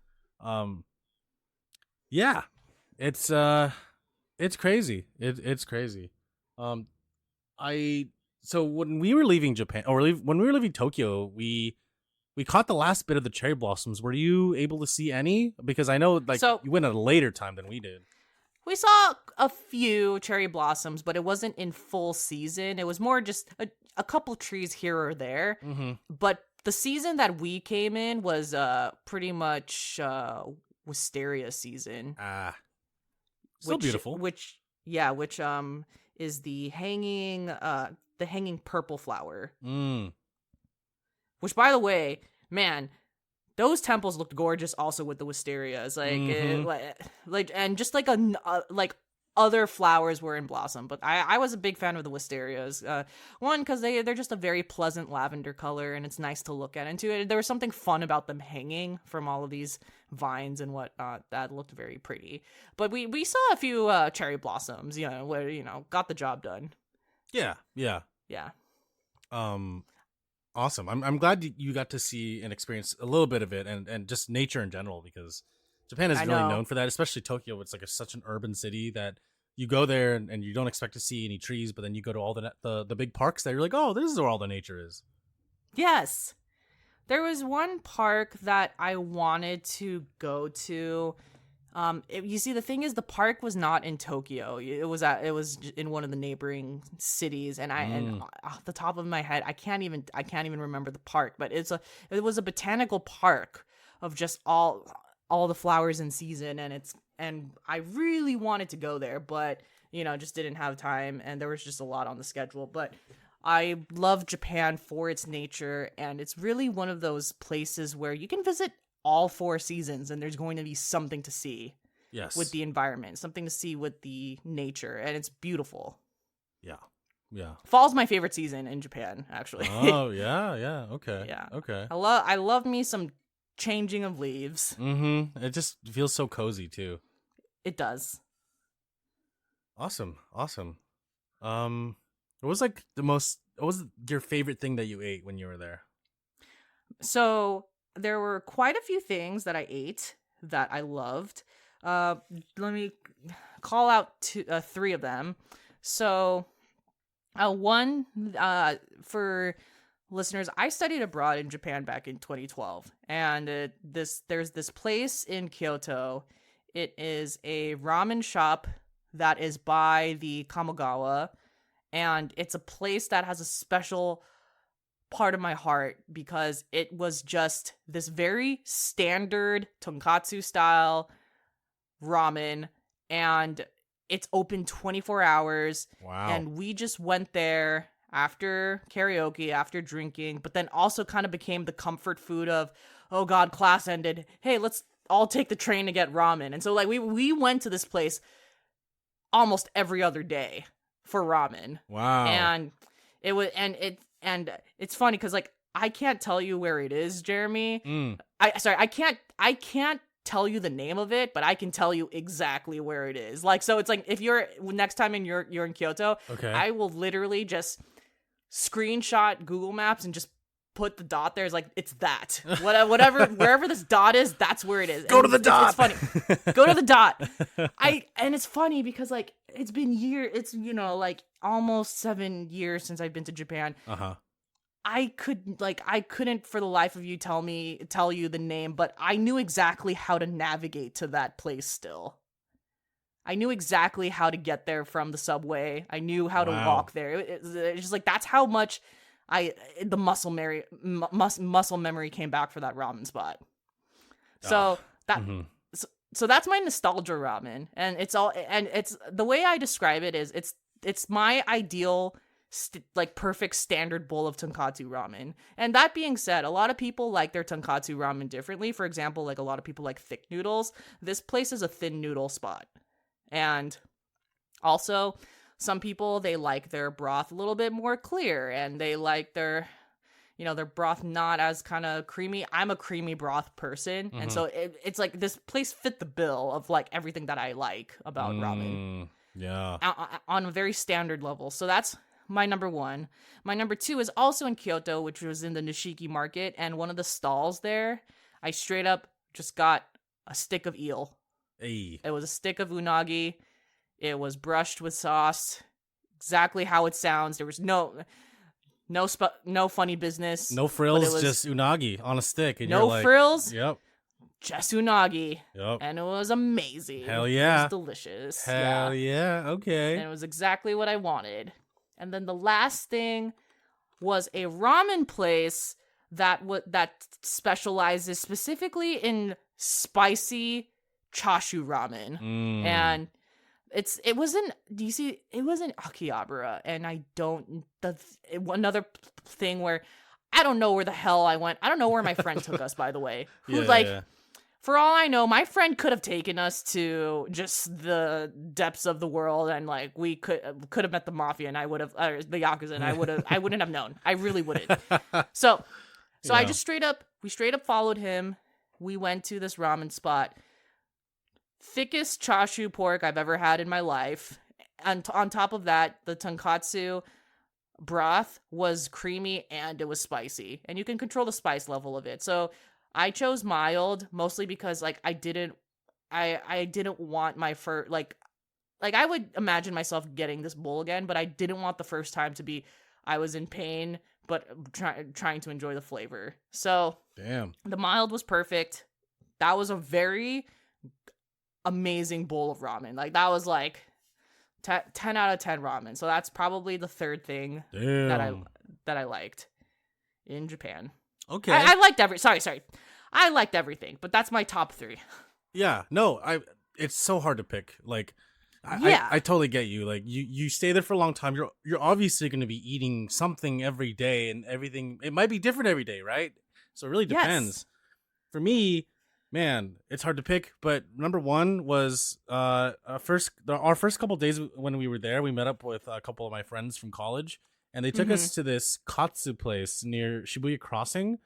[SPEAKER 1] It's crazy. It's crazy. So when we were leaving Japan, when we were leaving Tokyo, we caught the last bit of the cherry blossoms. Were you able to see any? Because I know you went at a later time than we did.
[SPEAKER 2] We saw a few cherry blossoms, but it wasn't in full season. It was more just a couple trees here or there. Mm-hmm. But the season that we came in was pretty much wisteria season.
[SPEAKER 1] Still beautiful.
[SPEAKER 2] Which is the hanging purple flower. Which, by the way, man, those temples looked gorgeous also with the wisterias. And just like other flowers were in blossom, but I was a big fan of the wisterias. One, because they're just a very pleasant lavender color, and it's nice to look at. And two, there was something fun about them hanging from all of these vines and whatnot that looked very pretty. But we saw a few cherry blossoms, where got the job done.
[SPEAKER 1] Yeah. Awesome. I'm glad you got to see and experience a little bit of it and just nature in general, because Japan is really known for that, especially Tokyo. It's like such an urban city that you go there and you don't expect to see any trees, but then you go to all the big parks that you're like, oh, this is where all the nature is. Yes.
[SPEAKER 2] There was one park that I wanted to go to. You see, the thing is, the park was not in Tokyo. It was in one of the neighboring cities, and and off the top of my head, I can't even remember the park. But it was a botanical park of just all the flowers in season, and I really wanted to go there, but just didn't have time, and there was just a lot on the schedule. But I love Japan for its nature, and it's really one of those places where you can visit all 4 seasons and there's going to be something to see.
[SPEAKER 1] Yes.
[SPEAKER 2] With the environment, something to see with the nature, and it's beautiful.
[SPEAKER 1] Yeah.
[SPEAKER 2] Fall's my favorite season in Japan, actually.
[SPEAKER 1] Oh, yeah. Okay.
[SPEAKER 2] Yeah.
[SPEAKER 1] Okay.
[SPEAKER 2] I love me some changing of leaves.
[SPEAKER 1] Mm-hmm. It just feels so cozy too.
[SPEAKER 2] It does.
[SPEAKER 1] Awesome. What was your favorite thing that you ate when you were there?
[SPEAKER 2] So there were quite a few things that I ate that I loved. Let me call out 3 of them. So, one, for listeners, I studied abroad in Japan back in 2012, and there's this place in Kyoto. It is a ramen shop that is by the Kamogawa, and it's a place that has a special part of my heart because it was just this very standard tonkatsu style ramen, and it's open 24 hours.
[SPEAKER 1] Wow.
[SPEAKER 2] And we just went there after karaoke, after drinking, but then also kind of became the comfort food of, oh God, class ended. Hey, let's all take the train to get ramen. And so like we went to this place almost every other day for ramen.
[SPEAKER 1] Wow.
[SPEAKER 2] And it was and it's funny because like I can't tell you where it is, Jeremy. I can't tell you the name of it, but I can tell you exactly where it is. Like, so it's like if you're next time you're in Kyoto,
[SPEAKER 1] Okay.
[SPEAKER 2] I will literally just screenshot Google Maps and just put the dot there. It's like, it's that. Whatever, wherever this dot is, that's where it is.
[SPEAKER 1] Go to the dot.
[SPEAKER 2] It's funny. Go to the dot. And it's funny because like it's been it's like almost 7 years since I've been to Japan. I couldn't for the life of you tell you the name, but I knew exactly how to navigate to that place still. I knew exactly how to get there from the subway. I knew how to walk there. It's just like, that's how much the muscle memory came back for that ramen spot. So so that's my nostalgia ramen, and it's the way I describe it is it's my ideal like perfect standard bowl of tonkatsu ramen. And that being said, a lot of people like their tonkatsu ramen differently. For example, like a lot of people like thick noodles. This place is a thin noodle spot. And also, some people, they like their broth a little bit more clear, and they like their broth not as kind of creamy. I'm a creamy broth person, and so it's like this place fit the bill of like everything that I like about ramen.
[SPEAKER 1] Yeah.
[SPEAKER 2] On a very standard level. So that's my number one. My number two is also in Kyoto, which was in the Nishiki market, and one of the stalls there, I straight up just got a stick of eel.
[SPEAKER 1] Hey.
[SPEAKER 2] It was a stick of unagi. It was brushed with sauce, exactly how it sounds. There was no funny business.
[SPEAKER 1] No frills, just unagi on a stick. And
[SPEAKER 2] no
[SPEAKER 1] you're like,
[SPEAKER 2] frills.
[SPEAKER 1] Yep.
[SPEAKER 2] Just unagi.
[SPEAKER 1] Yep.
[SPEAKER 2] And it was amazing.
[SPEAKER 1] Hell yeah.
[SPEAKER 2] It was delicious.
[SPEAKER 1] Hell yeah. Okay.
[SPEAKER 2] And it was exactly what I wanted. And then the last thing was a ramen place that specializes specifically in spicy chashu ramen. And it was in Akihabara, and another thing where I don't know where the hell I went. I don't know where my friend took us, by the way. For all I know, my friend could have taken us to just the depths of the world, and like we could have met the mafia, and I would have the yakuza, and I wouldn't have known. I really wouldn't. So I just straight up followed him. We went to this ramen spot. Thickest chashu pork I've ever had in my life. And on top of that, the tonkatsu broth was creamy and it was spicy. And you can control the spice level of it. So I chose mild, mostly because like I didn't want my first like I would imagine myself getting this bowl again, but I didn't want the first time to be I was in pain but trying to enjoy the flavor. So
[SPEAKER 1] damn,
[SPEAKER 2] the mild was perfect. That was a very amazing bowl of ramen. Like that was like 10 out of 10 ramen. So that's probably the third thing that I liked in Japan.
[SPEAKER 1] Okay.
[SPEAKER 2] I liked I liked everything, but that's my top 3.
[SPEAKER 1] Yeah, no, it's so hard to pick. Like I totally get you. Like you stay there for a long time. You're obviously going to be eating something every day, and everything it might be different every day, right? So it really depends. Yes. For me, man, it's hard to pick, but number one was our first couple days when we were there, we met up with a couple of my friends from college, and they took us to this katsu place near Shibuya Crossing.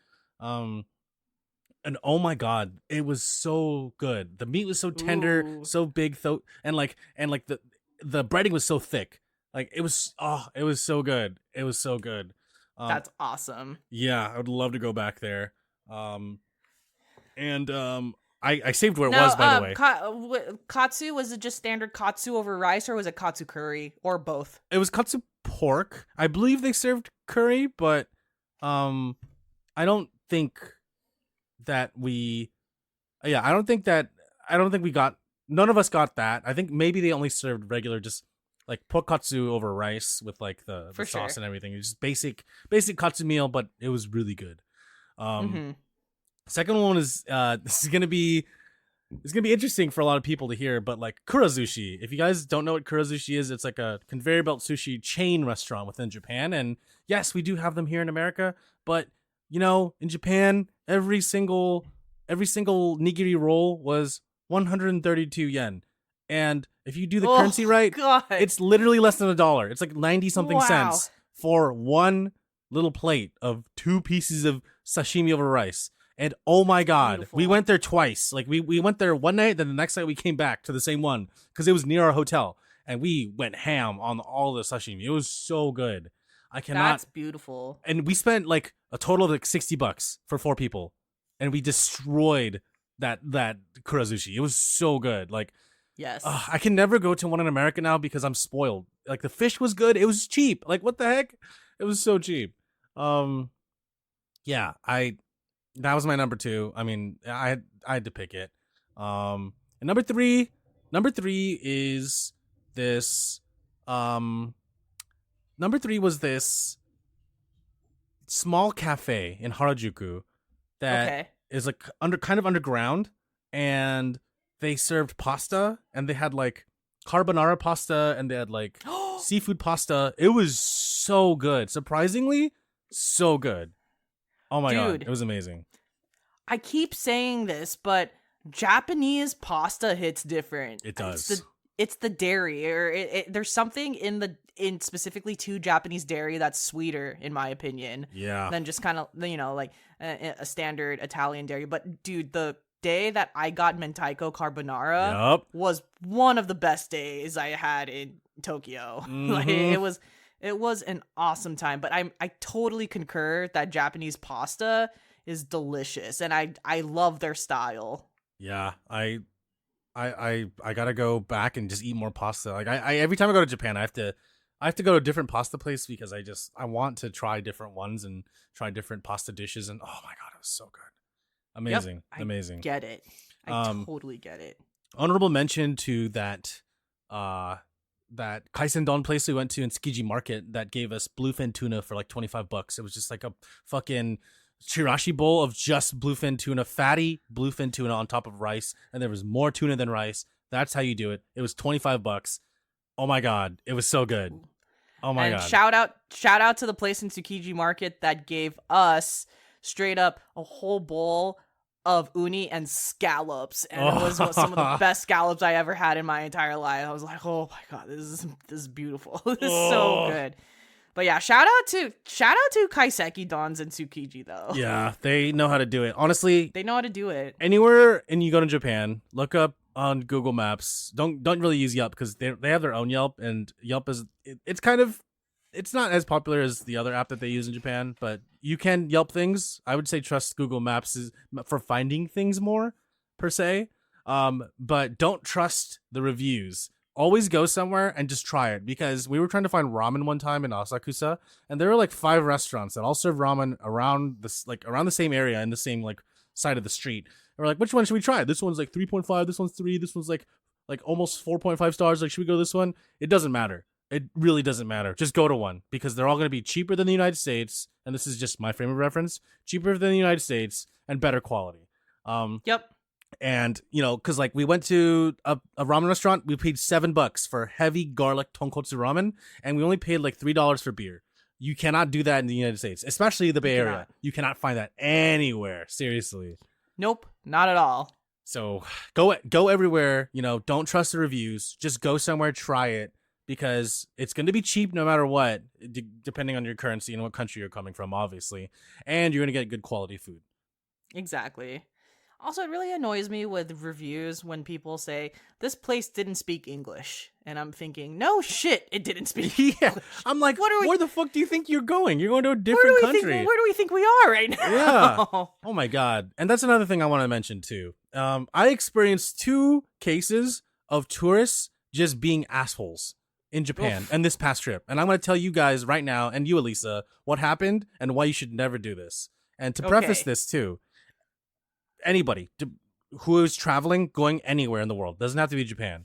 [SPEAKER 1] And oh my god, it was so good. The meat was so tender, so big, and the breading was so thick. Like it was so good. It was so good.
[SPEAKER 2] That's awesome.
[SPEAKER 1] Yeah, I would love to go back there. I saved where it was, by the way.
[SPEAKER 2] Katsu, was it just standard katsu over rice, or was it katsu curry, or both?
[SPEAKER 1] It was katsu pork. I believe they served curry, but I don't think that we got, none of us got that. I think maybe they only served regular, just like pork katsu over rice with like the sauce and everything. It was just basic katsu meal, but it was really good. Second one is this is gonna be it's gonna be interesting for a lot of people to hear, but like kurazushi. If you guys don't know what kurazushi is, it's like a conveyor belt sushi chain restaurant within Japan. And yes, we do have them here in America, but you know, in Japan, every single nigiri roll was 132 yen. And if you do the currency right,
[SPEAKER 2] God.
[SPEAKER 1] it's literally less than $1. It's like 90 something cents for one little plate of 2 pieces of sashimi over rice. And oh my God,
[SPEAKER 2] beautiful.
[SPEAKER 1] we went there twice. Like we went there one night, then the next night we came back to the same one because it was near our hotel, and we went ham on all the sashimi. It was so good. I cannot.
[SPEAKER 2] That's beautiful.
[SPEAKER 1] And we spent like a total of like $60 for 4 people, and we destroyed that kurazushi. It was so good. Like,
[SPEAKER 2] yes,
[SPEAKER 1] I can never go to one in America now because I'm spoiled. Like the fish was good. It was cheap. Like what the heck? It was so cheap. Yeah, that was my number 2. I mean, I had to pick it. And number three is this. Number 3 was this small cafe in Harajuku that is like kind of underground, and they served pasta, and they had like carbonara pasta, and they had like seafood pasta. It was so good, surprisingly, so good. Oh my God, it was amazing.
[SPEAKER 2] I keep saying this, but Japanese pasta hits different.
[SPEAKER 1] It does.
[SPEAKER 2] It's the dairy, or there's something in specifically to Japanese dairy that's sweeter, in my opinion.
[SPEAKER 1] Yeah.
[SPEAKER 2] Than just kind of, you know, like a standard Italian dairy. But dude, the day that I got mentaiko carbonara was one of the best days I had in Tokyo.
[SPEAKER 1] Mm-hmm.
[SPEAKER 2] Like it was an awesome time. But I totally concur that Japanese pasta is delicious, and I love their style.
[SPEAKER 1] Yeah, I gotta go back and just eat more pasta. Like I every time I go to Japan, I have to go to a different pasta place because I want to try different ones and try different pasta dishes. And oh my God, it was so good, amazing, amazing.
[SPEAKER 2] Get it? I totally get it.
[SPEAKER 1] Honorable mention to that kaisen-don place we went to in Tsukiji Market that gave us bluefin tuna for like $25. It was just like a fucking chirashi bowl of just bluefin tuna, fatty bluefin tuna on top of rice, and there was more tuna than rice. That's how you do it. It was $25. Oh my God, it was so good. Oh my God.
[SPEAKER 2] Shout out to the place in Tsukiji Market that gave us straight up a whole bowl of uni and scallops, and it was some of the best scallops I ever had in my entire life. I was like, oh my God, this is beautiful. This is so good. But yeah, shout out to kaiseki dons and Tsukiji though.
[SPEAKER 1] Yeah, they know how to do it. Honestly,
[SPEAKER 2] they know how to do it.
[SPEAKER 1] Anywhere and you go to Japan, look up on Google Maps. Don't really use Yelp because they have their own Yelp, and Yelp is it's not as popular as the other app that they use in Japan, but you can Yelp things. I would say trust Google Maps for finding things more per se. But don't trust the reviews. Always go somewhere and just try it, because we were trying to find ramen one time in Asakusa, and there were like 5 restaurants that all serve ramen around the same area in the same like side of the street. And we're like, which one should we try? This one's like 3.5, this one's 3, this one's like almost 4.5 stars. Like, should we go this one? It doesn't matter. It really doesn't matter. Just go to one, because they're all going to be cheaper than the United States, and this is just my frame of reference, cheaper than the United States and better quality.
[SPEAKER 2] Yep.
[SPEAKER 1] And, you know, because like we went to a ramen restaurant, we paid $7 for heavy garlic tonkotsu ramen, and we only paid like $3 for beer. You cannot do that in the United States, especially the Bay Area. You cannot find that anywhere. Seriously.
[SPEAKER 2] Nope, not at all.
[SPEAKER 1] So go everywhere. You know, don't trust the reviews. Just go somewhere, try it, because it's going to be cheap no matter what, depending on your currency and what country you're coming from, obviously. And you're going to get good quality food.
[SPEAKER 2] Exactly. Also, it really annoys me with reviews when people say, this place didn't speak English. And I'm thinking, no shit, it didn't speak English.
[SPEAKER 1] I'm like, where the fuck do you think you're going? You're going to a different country.
[SPEAKER 2] Where do we think we are right now?
[SPEAKER 1] Yeah. Oh my God. And that's another thing I want to mention too. I experienced 2 cases of tourists just being assholes in Japan and this past trip. And I'm going to tell you guys right now, and you, Alyssa, what happened and why you should never do this. And to preface this too, anybody who is traveling, going anywhere in the world, doesn't have to be Japan,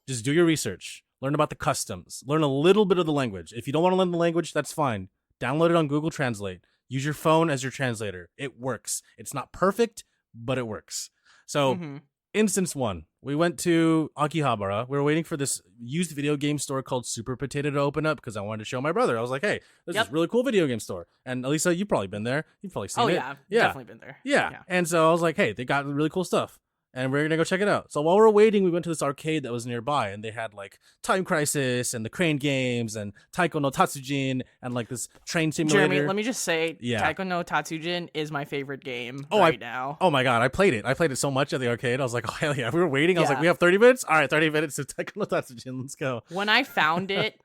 [SPEAKER 1] just do your research, learn about the customs, learn a little bit of the language. If you don't want to learn the language, that's fine. Download it on Google Translate. Use your phone as your translator. It works. It's not perfect, but it works. So Instance 1. We went to Akihabara. We were waiting for this used video game store called Super Potato to open up because I wanted to show my brother. I was like, hey, there's this really cool video game store. And Alyssa, you've probably been there. You've probably seen it.
[SPEAKER 2] Yeah, definitely been there.
[SPEAKER 1] Yeah. And so I was like, hey, they got really cool stuff. And we're going to go check it out. So while we were waiting, we went to this arcade that was nearby. And they had like Time Crisis and the Crane games and Taiko no Tatsujin and like this train simulator.
[SPEAKER 2] Jeremy, let me just say, Taiko no Tatsujin is my favorite game now.
[SPEAKER 1] Oh my God, I played it. I played it so much at the arcade. I was like, oh, hell yeah. We were waiting. I was like, we have 30 minutes? All right, 30 minutes to Taiko no Tatsujin. Let's go.
[SPEAKER 2] When I found it,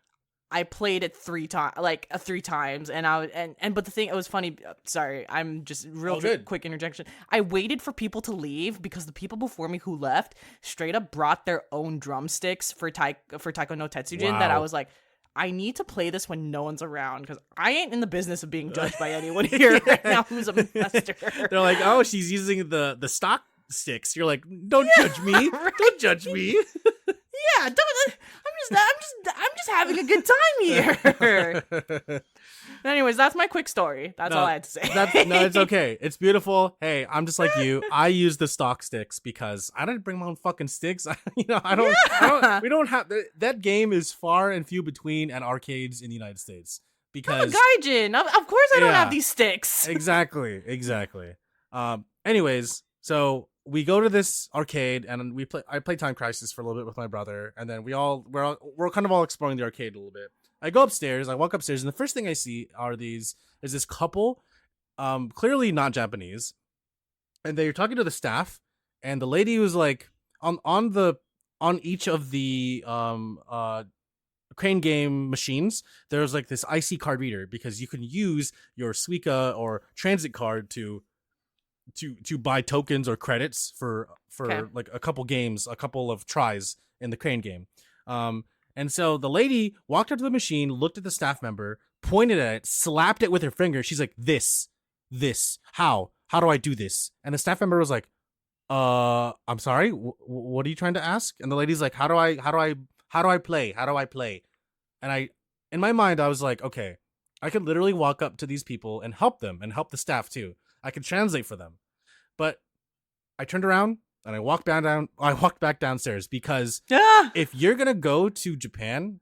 [SPEAKER 2] I played it 3 times, and but the thing, it was funny. Sorry, I'm just quick interjection. I waited for people to leave because the people before me who left straight up brought their own drumsticks for Taiko no Tatsujin. That I was like, I need to play this when no one's around because I ain't in the business of being judged by anyone here right now who's a master.
[SPEAKER 1] They're like, oh, she's using the stock sticks. You're like, don't judge me. Right? Don't judge me.
[SPEAKER 2] Yeah, I'm just having a good time here. Anyways, that's my quick story. That's all I had to say.
[SPEAKER 1] No, it's okay. It's beautiful. Hey, I'm just like you. I use the stock sticks because I didn't bring my own fucking sticks. We don't have that game is far and few between at arcades in the United States because
[SPEAKER 2] I'm a gaijin. Of course I don't have these sticks.
[SPEAKER 1] Exactly. Anyways, so we go to this arcade and I play Time Crisis for a little bit with my brother, and then we're kind of all exploring the arcade a little bit. I walk upstairs, and the first thing I see is this couple, clearly not Japanese, and they're talking to the staff, and the lady was like on each of the crane game machines, there's like this IC card reader because you can use your Suica or transit card to buy tokens or credits for like a couple of tries in the crane game. And so the lady walked up to the machine, looked at the staff member, pointed at it, slapped it with her finger. She's like, this, how do I do this? And the staff member was like, I'm sorry, what are you trying to ask? And the lady's like, how do I play? And in my mind, I was like, okay, I could literally walk up to these people and help them and help the staff too. I could translate for them. But I turned around and I walked back downstairs because if you're going to go to Japan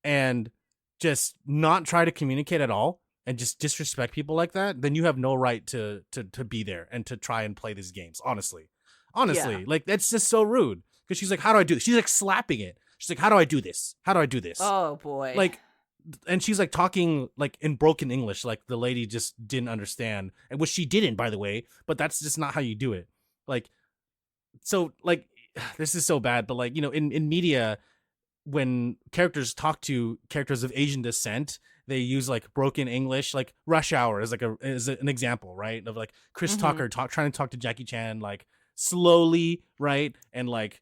[SPEAKER 1] and just not try to communicate at all and just disrespect people like that, then you have no right to be there and to try and play these games. Honestly, like that's just so rude because she's like, how do I do this? She's like slapping it. She's like, how do I do this?
[SPEAKER 2] Oh boy.
[SPEAKER 1] Like, and she's like talking like in broken English, like the lady just didn't understand, and which she didn't, by the way. But that's just not how you do it. Like, so like this is so bad. But like, you know, in media, when characters talk to characters of Asian descent, they use like broken English. Like Rush Hour is an example, right? Of like Chris Tucker trying to talk to Jackie Chan like slowly, right? And like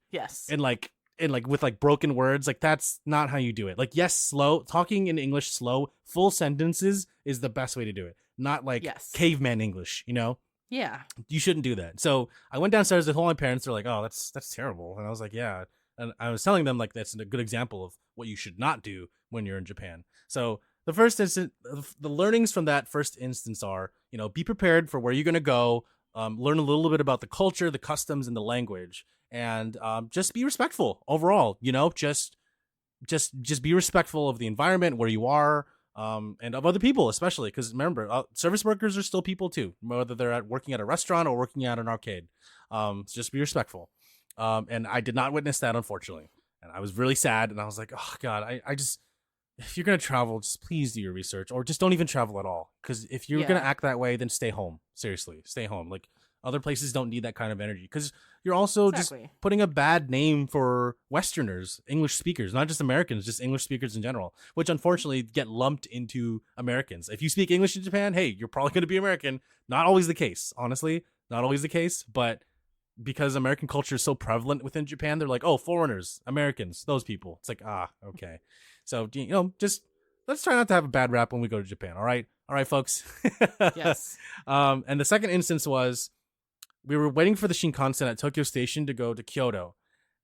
[SPEAKER 1] and like with like broken words, like that's not how you do it. Like, yes, slow talking in English, slow full sentences is the best way to do it. Not like caveman English, you know?
[SPEAKER 2] Yeah.
[SPEAKER 1] You shouldn't do that. So I went downstairs to told my parents. They're like, oh, that's terrible. And I was like, yeah. And I was telling them like that's a good example of what you should not do when you're in Japan. So the the learnings from that first instance are, you know, be prepared for where you're gonna go. Learn a little bit about the culture, the customs, and the language. And just be respectful overall, you know, just be respectful of the environment where you are, and of other people, especially because remember, service workers are still people too, whether they're working at a restaurant or working at an arcade. So just be respectful. And I did not witness that, unfortunately, and I was really sad. And I was like, oh God, I just, if you're gonna travel, just please do your research, or just don't even travel at all. Because if you're gonna act that way, then stay home. Seriously, stay home. Like, other places don't need that kind of energy because you're also just putting a bad name for Westerners, English speakers, not just Americans, just English speakers in general, which unfortunately get lumped into Americans. If you speak English in Japan, hey, you're probably going to be American. Not always the case, honestly, not always the case. But because American culture is so prevalent within Japan, they're like, oh, foreigners, Americans, those people. It's like, okay. So, you know, just let's try not to have a bad rap when we go to Japan. All right, folks.
[SPEAKER 2] Yes.
[SPEAKER 1] And the second instance was, we were waiting for the Shinkansen at Tokyo Station to go to Kyoto.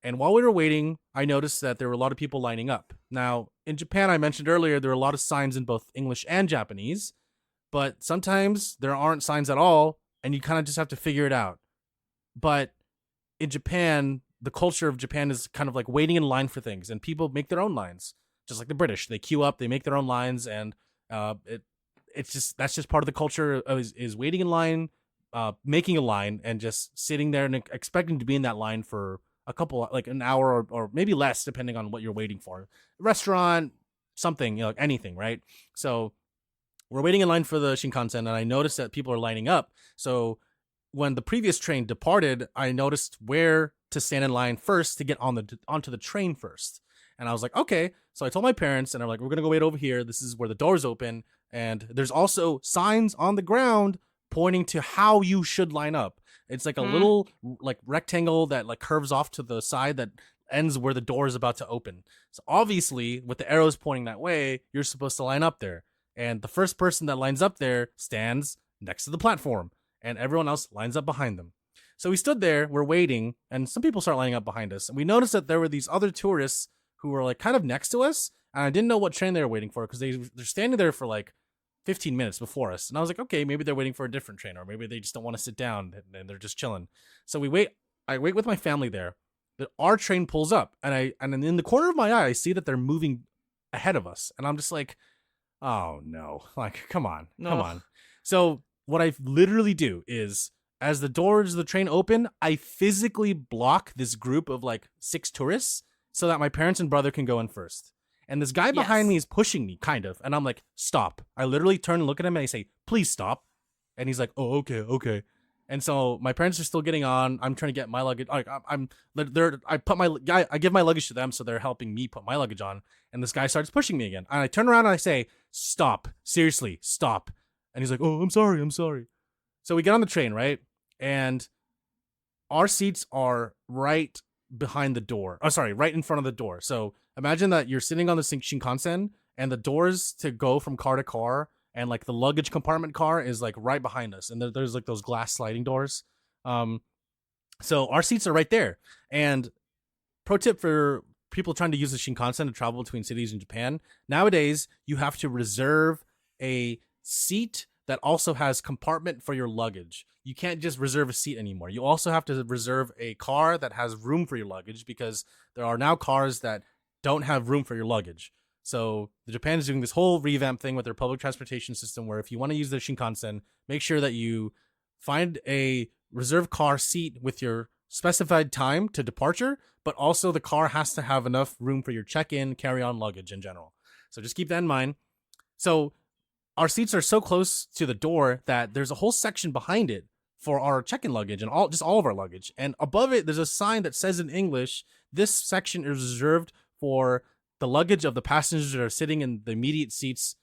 [SPEAKER 1] And while we were waiting, I noticed that there were a lot of people lining up. Now, in Japan, I mentioned earlier, there are a lot of signs in both English and Japanese. But sometimes there aren't signs at all, and you kind of just have to figure it out. But in Japan, the culture of Japan is kind of like waiting in line for things, and people make their own lines, just like the British. They queue up, they make their own lines, and it's just that's just part of the culture is waiting in line, making a line, and just sitting there and expecting to be in that line for a couple, like an hour or maybe less, depending on what you're waiting for. Restaurant, something, like anything, right? So we're waiting in line for the Shinkansen, and I noticed that people are lining up. So when the previous train departed, I noticed where to stand in line first to get onto the train first. And I was like, okay. So I told my parents, and I'm like, we're gonna go wait over here. This is where the doors open, and there's also signs on the ground pointing to how you should line up. It's like a little like rectangle that like curves off to the side that ends where the door is about to open. So obviously, with the arrows pointing that way, you're supposed to line up there. And the first person that lines up there stands next to the platform, and everyone else lines up behind them. So we stood there, we're waiting, and some people start lining up behind us. And we noticed that there were these other tourists who were like kind of next to us, and I didn't know what train they were waiting for because they're standing there for like 15 minutes before us. And I was like, okay, maybe they're waiting for a different train, or maybe they just don't want to sit down and they're just chilling. So we wait. I wait with my family there. Our train pulls up, and in the corner of my eye, I see that they're moving ahead of us, and I'm just like, oh no, like come on. So what I literally do is, as the doors of the train open, I physically block this group of like 6 tourists so that my parents and brother can go in first. And this guy behind me is pushing me, kind of. And I'm like, stop. I literally turn and look at him and I say, please stop. And he's like, oh, okay. And so my parents are still getting on. I'm trying to get my luggage. Like I give my luggage to them, so they're helping me put my luggage on. And this guy starts pushing me again. And I turn around and I say, stop. Seriously, stop. And he's like, oh, I'm sorry. So we get on the train, right? And our seats are right behind the door. Oh, sorry, right in front of the door. So imagine that you're sitting on the Shinkansen, and the doors to go from car to car and like the luggage compartment car is like right behind us. And there's like those glass sliding doors. So our seats are right there. And pro tip for people trying to use the Shinkansen to travel between cities in Japan, nowadays you have to reserve a seat that also has compartment for your luggage. You can't just reserve a seat anymore. You also have to reserve a car that has room for your luggage, because there are now cars that don't have room for your luggage. So Japan is doing this whole revamp thing with their public transportation system, where if you want to use the Shinkansen, make sure that you find a reserved car seat with your specified time to departure, but also the car has to have enough room for your check-in, carry-on luggage in general. So just keep that in mind. So our seats are so close to the door that there's a whole section behind it for our check-in luggage and all of our luggage. And above it, there's a sign that says in English, this section is reserved for the luggage of the passengers that are sitting in the immediate seats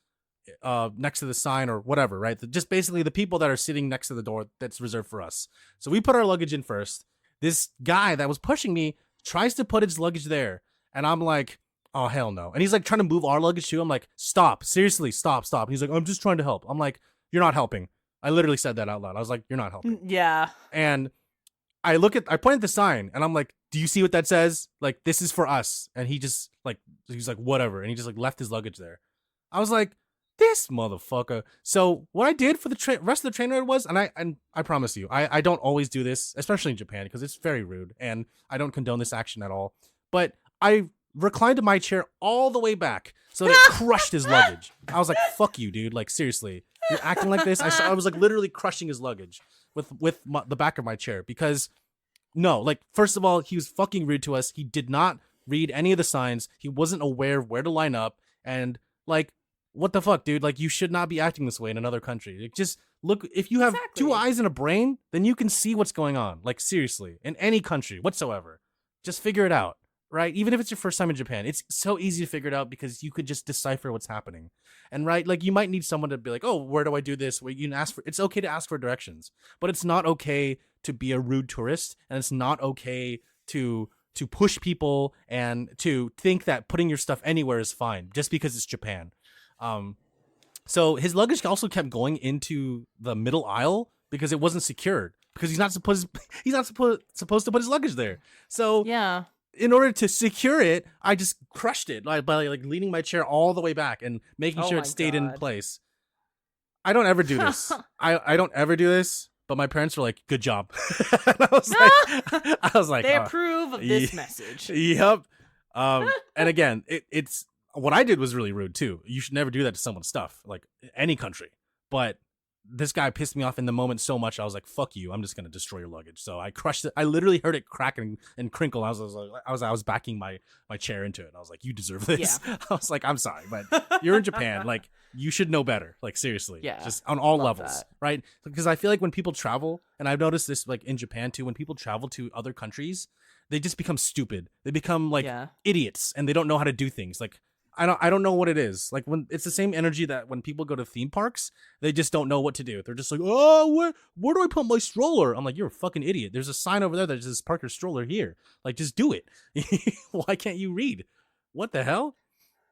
[SPEAKER 1] next to the sign or whatever, right? Just basically the people that are sitting next to the door that's reserved for us. So we put our luggage in first. This guy that was pushing me tries to put his luggage there. And I'm like, oh, hell no. And he's like trying to move our luggage too. I'm like, stop. Seriously, stop. And he's like, I'm just trying to help. I'm like, you're not helping. I literally said that out loud. I was like, you're not helping.
[SPEAKER 2] Yeah.
[SPEAKER 1] And I point at the sign and I'm like, do you see what that says? Like, this is for us. And he's like, whatever. And he just like left his luggage there. I was like, this motherfucker. So what I did for the rest of the train ride was, and I promise you, I don't always do this, especially in Japan, because it's very rude and I don't condone this action at all. But I reclined my chair all the way back so that it crushed his luggage. I was like, fuck you, dude. Like, seriously, you're acting like this? I was like literally crushing his luggage with the back of my chair, because no, like, first of all, he was fucking rude to us. He did not read any of the signs. He wasn't aware of where to line up. And like, what the fuck, dude? Like, you should not be acting this way in another country. Like, just look, if you have two eyes and a brain, then you can see what's going on. Like, seriously, in any country whatsoever, just figure it out, right? Even if it's your first time in Japan, it's so easy to figure it out because you could just decipher what's happening. And right, like, you might need someone to be like, oh, where do I do this? Where you can ask for, it's okay to ask for directions, but it's not okay to be a rude tourist, and it's not okay to push people and to think that putting your stuff anywhere is fine just because it's Japan. So his luggage also kept going into the middle aisle because it wasn't secured, because he's not supposed to put his luggage there. So
[SPEAKER 2] yeah,
[SPEAKER 1] in order to secure it, I just crushed it by like leaning my chair all the way back and making sure it stayed in place. I don't ever do this. I don't ever do this, But my parents were like, "Good job." And I was like,
[SPEAKER 2] they approve of this message.
[SPEAKER 1] Yep. And again, it's what I did was really rude too. You should never do that to someone's stuff, like any country. But this guy pissed me off in the moment so much. I was like, "Fuck you! I'm just gonna destroy your luggage." So I crushed it. I literally heard it crack and crinkle. I was backing my chair into it. I was like, "You deserve this."
[SPEAKER 2] Yeah.
[SPEAKER 1] I was like, "I'm sorry, but you're in Japan. Like, you should know better. Like, seriously,
[SPEAKER 2] Yeah,
[SPEAKER 1] just on all
[SPEAKER 2] love
[SPEAKER 1] levels,
[SPEAKER 2] that.
[SPEAKER 1] right?" Because I feel like when people travel, and I've noticed this like in Japan too, when people travel to other countries, they just become stupid. They become like idiots, and they don't know how to do things. Like, I don't know what it is. Like, when it's the same energy that when people go to theme parks, they just don't know what to do. They're just like, "Oh, where do I put my stroller?" I'm like, "You're a fucking idiot. There's a sign over there that says park your stroller here. Like, just do it." Why can't you read? What the hell?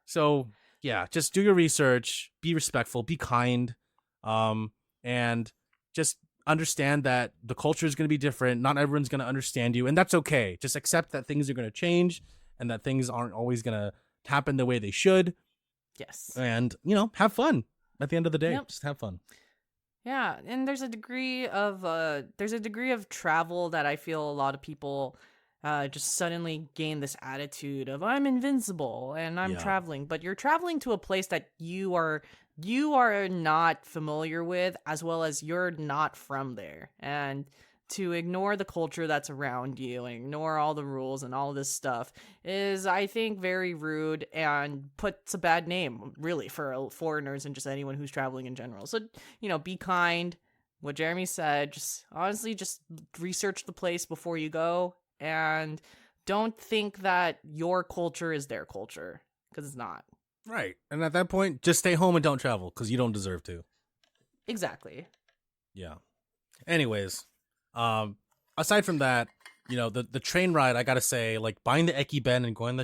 [SPEAKER 1] So yeah, just do your research, be respectful, be kind, and just understand that the culture is going to be different. Not everyone's going to understand you, and that's okay. Just accept that things are going to change and that things aren't always going to happen the way they should.
[SPEAKER 2] Yes.
[SPEAKER 1] And, have fun at the end of the day.
[SPEAKER 2] Yep.
[SPEAKER 1] Just have fun.
[SPEAKER 2] Yeah, and there's a degree of travel that I feel a lot of people just suddenly gain this attitude of I'm invincible and I'm traveling, but you're traveling to a place that you are not familiar with, as well as you're not from there, and to ignore the culture that's around you and ignore all the rules and all this stuff is, I think, very rude and puts a bad name, really, for foreigners and just anyone who's traveling in general. So, be kind. What Jeremy said, just honestly, just research the place before you go, and don't think that your culture is their culture, because it's not.
[SPEAKER 1] Right. And at that point, just stay home and don't travel, because you don't deserve to.
[SPEAKER 2] Exactly.
[SPEAKER 1] Yeah. Anyways, aside from that, the train ride, I gotta say, like, buying the Ekiben and going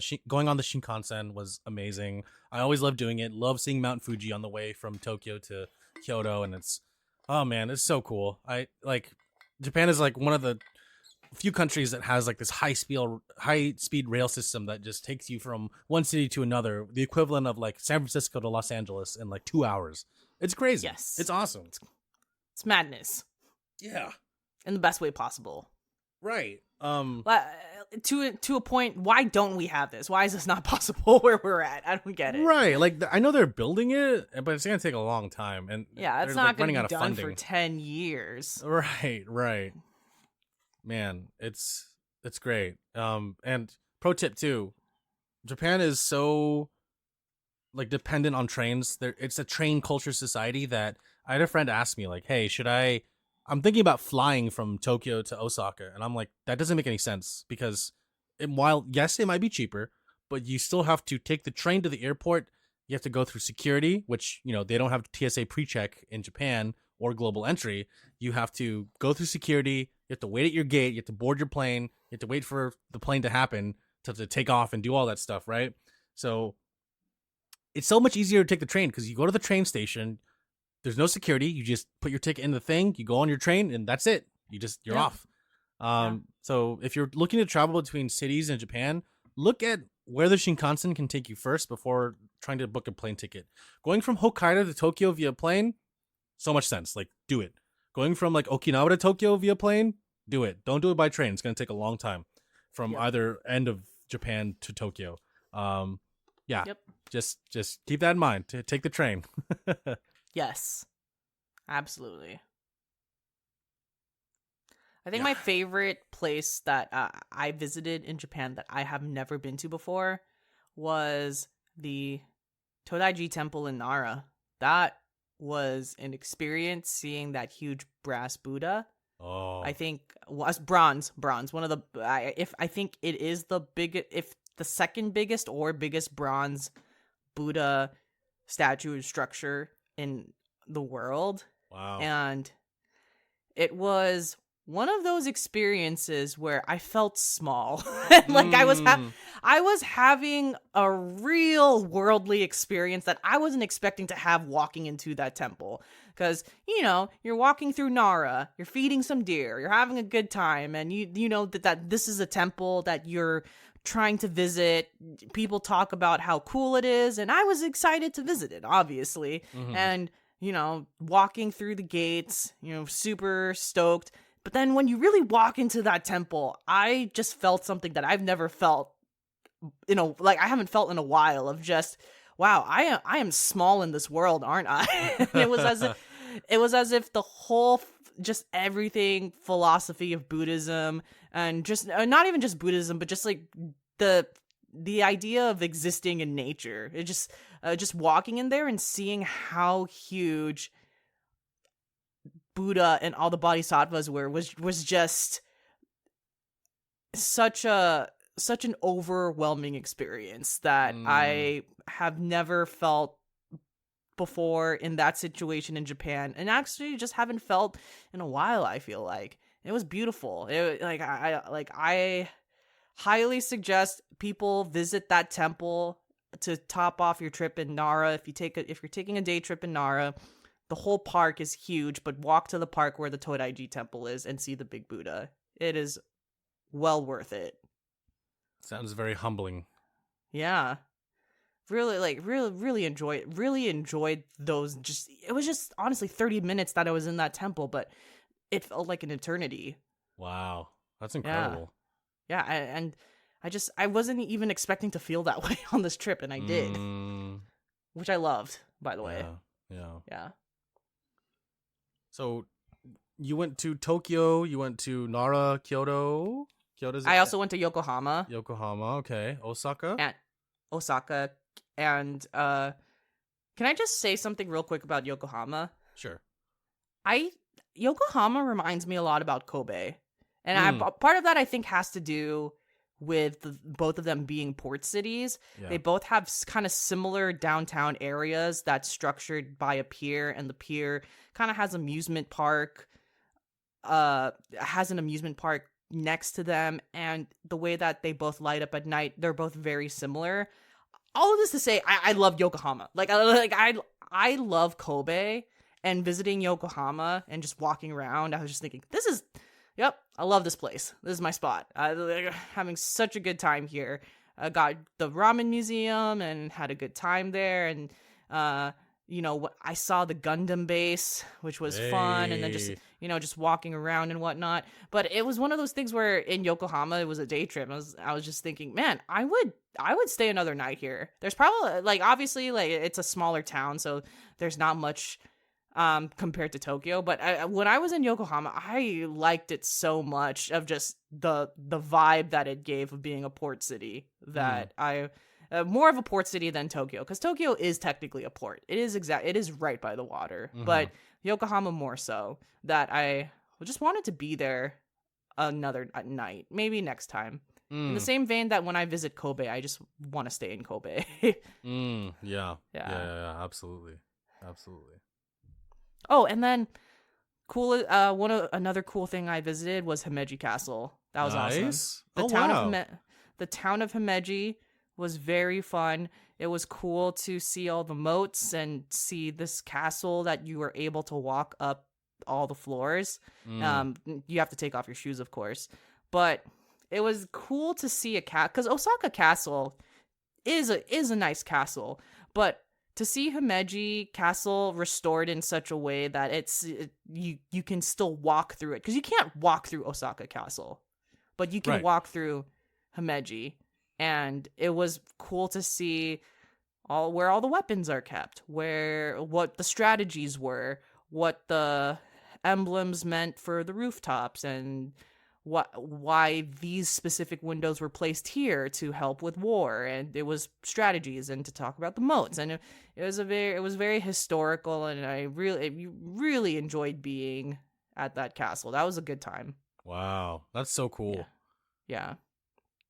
[SPEAKER 1] on the Shinkansen was amazing. I always love doing it. Love seeing Mount Fuji on the way from Tokyo to Kyoto, and it's so cool. Japan is like one of the few countries that has like this high speed rail system that just takes you from one city to another, the equivalent of like San Francisco to Los Angeles in like 2 hours. It's crazy.
[SPEAKER 2] Yes.
[SPEAKER 1] It's awesome.
[SPEAKER 2] It's madness.
[SPEAKER 1] Yeah.
[SPEAKER 2] In the best way possible.
[SPEAKER 1] Right.
[SPEAKER 2] To a point, why don't we have this? Why is this not possible where we're at? I don't get it.
[SPEAKER 1] Right. Like, I know they're building it, but it's going to take a long time. And
[SPEAKER 2] yeah, it's not going to be done for 10 years.
[SPEAKER 1] Right. Man, it's great. And pro tip too, Japan is so like dependent on trains. It's a train culture society that I had a friend ask me like, "Hey, I'm thinking about flying from Tokyo to Osaka." And I'm like, that doesn't make any sense, because while yes, it might be cheaper, but you still have to take the train to the airport. You have to go through security, which, they don't have TSA pre-check in Japan or global entry. You have to go through security. You have to wait at your gate. You have to board your plane. You have to wait for the plane to happen to take off and do all that stuff, right? So it's so much easier to take the train, because you go to the train station. There's no security. You just put your ticket in the thing. You go on your train, and that's it. You're off. So if you're looking to travel between cities in Japan, look at where the Shinkansen can take you first before trying to book a plane ticket. Going from Hokkaido to Tokyo via plane, so much sense. Like, do it. Going from like Okinawa to Tokyo via plane, do it. Don't do it by train. It's going to take a long time from either end of Japan to Tokyo. Just keep that in mind. Take the train.
[SPEAKER 2] Yes, absolutely. I think my favorite place that I visited in Japan that I have never been to before was the Todaiji Temple in Nara. That was an experience, seeing that huge brass Buddha.
[SPEAKER 1] Oh,
[SPEAKER 2] I think was bronze. One of the I think it is the biggest, if the second biggest or biggest bronze Buddha statue structure in the world.
[SPEAKER 1] Wow.
[SPEAKER 2] And it was one of those experiences where I felt small. Like I was having a real worldly experience that I wasn't expecting to have walking into that temple. Because, you're walking through Nara, you're feeding some deer, you're having a good time, and you know that this is a temple that you're trying to visit. People talk about how cool it is, and I was excited to visit it, obviously. Mm-hmm. And walking through the gates, super stoked. But then when you really walk into that temple, I just felt something that I've never felt, I haven't felt in a while, of just, wow, I am small in this world, aren't I? And it was as if the whole, just everything, philosophy of Buddhism, and just not even just Buddhism, but just like the idea of existing in nature. It just walking in there and seeing how huge Buddha and all the bodhisattvas were was just such an overwhelming experience that I have never felt before in that situation in Japan, and actually just haven't felt in a while. I feel like it was beautiful. I highly suggest people visit that temple to top off your trip in Nara. If you're taking a day trip in Nara, the whole park is huge, but walk to the park where the Todaiji temple is and see the big Buddha. It is well worth it.
[SPEAKER 1] Sounds very humbling.
[SPEAKER 2] Yeah. Really enjoyed those. It was just honestly 30 minutes that I was in that temple, but it felt like an eternity.
[SPEAKER 1] Wow. That's incredible.
[SPEAKER 2] Yeah, and I wasn't even expecting to feel that way on this trip, and I did. Which I loved, by the way.
[SPEAKER 1] Yeah. So, you went to Tokyo, you went to Nara, Kyoto.
[SPEAKER 2] I also went to Yokohama.
[SPEAKER 1] Okay. Osaka?
[SPEAKER 2] And can I just say something real quick about Yokohama?
[SPEAKER 1] Sure.
[SPEAKER 2] Yokohama reminds me a lot about Kobe. And part of that, I think, has to do with both of them being port cities. Yeah. They both have kind of similar downtown areas that's structured by a pier, and the pier kind of has an amusement park next to them, and the way that they both light up at night, they're both very similar. All of this to say, I love Yokohama. I love Kobe, and visiting Yokohama and just walking around, I was just thinking, I love this place. This is my spot. Having such a good time here. I got the ramen museum and had a good time there, and I saw the Gundam base, which was fun, and then just walking around and whatnot. But it was one of those things where in Yokohama, it was a day trip. I was just thinking, man, I would stay another night here. There's probably obviously it's a smaller town, so there's not much compared to Tokyo. But when I was in Yokohama, I liked it so much, of just the vibe that it gave of being a port city, that more of a port city than Tokyo, because Tokyo is technically a port. It is right by the water, but Yokohama more so, that I just wanted to be there another night, maybe next time. In the same vein that when I visit Kobe, I just want to stay in Kobe.
[SPEAKER 1] Yeah, absolutely.
[SPEAKER 2] Oh, and then another cool thing I visited was Himeji Castle. That was awesome. The town of Himeji was very fun. It was cool to see all the moats and see this castle that you were able to walk up all the floors. You have to take off your shoes, of course, but it was cool to see because Osaka Castle is a nice castle, but to see Himeji Castle restored in such a way that you can still walk through it, because you can't walk through Osaka Castle, but you can walk through Himeji. And it was cool to see where all the weapons are kept, what the strategies were, what the emblems meant for the rooftops, and why these specific windows were placed here to help with war. And it was strategies, and to talk about the moats. And it was very historical, and I really enjoyed being at that castle. That was a good time.
[SPEAKER 1] Wow, that's so cool.
[SPEAKER 2] Yeah.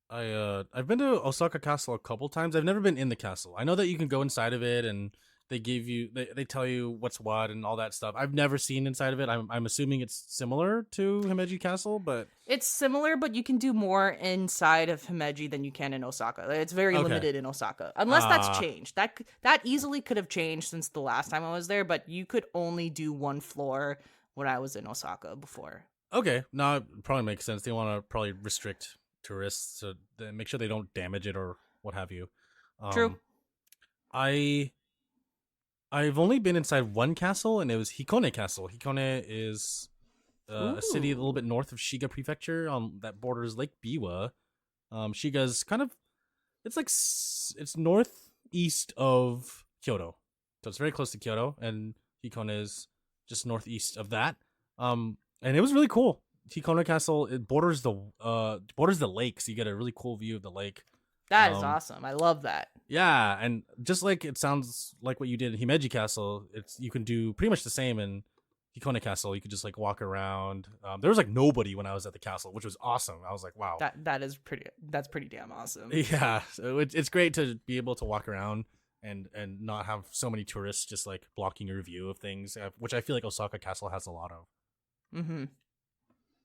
[SPEAKER 1] I've been to Osaka Castle a couple times. I've never been in the castle. I know that you can go inside of it, and they give you they tell you what's what and all that stuff. I've never seen inside of it. I'm assuming it's similar to Himeji Castle, but
[SPEAKER 2] it's similar, but you can do more inside of Himeji than you can in Osaka. It's very limited in Osaka, unless that's changed. That easily could have changed since the last time I was there, but you could only do one floor when I was in Osaka before.
[SPEAKER 1] Okay, now it probably makes sense. They want to probably restrict tourists to make sure they don't damage it or what have you.
[SPEAKER 2] True.
[SPEAKER 1] I've only been inside one castle, and it was Hikone Castle. Hikone is a city a little
[SPEAKER 2] Ooh.
[SPEAKER 1] bit north of Shiga Prefecture on that borders Lake Biwa. Shiga's kind of it's like it's northeast of Kyoto, so it's very close to Kyoto, and Hikone is just northeast of that. And it was really cool. Hikone Castle, it borders the lake, so you get a really cool view of the lake.
[SPEAKER 2] That is
[SPEAKER 1] Um,
[SPEAKER 2] awesome. I love that.
[SPEAKER 1] yeah, and just like it sounds like what you did in Himeji Castle, it's you can do pretty much the same in Hikone Castle. You could just like walk around. There was like nobody when I was at the castle, which was awesome. I was like, wow.
[SPEAKER 2] That's pretty damn awesome.
[SPEAKER 1] Yeah, so it's great to be able to walk around and not have so many tourists just like blocking your view of things, which I feel like Osaka Castle has a lot of.
[SPEAKER 2] Mm-hmm.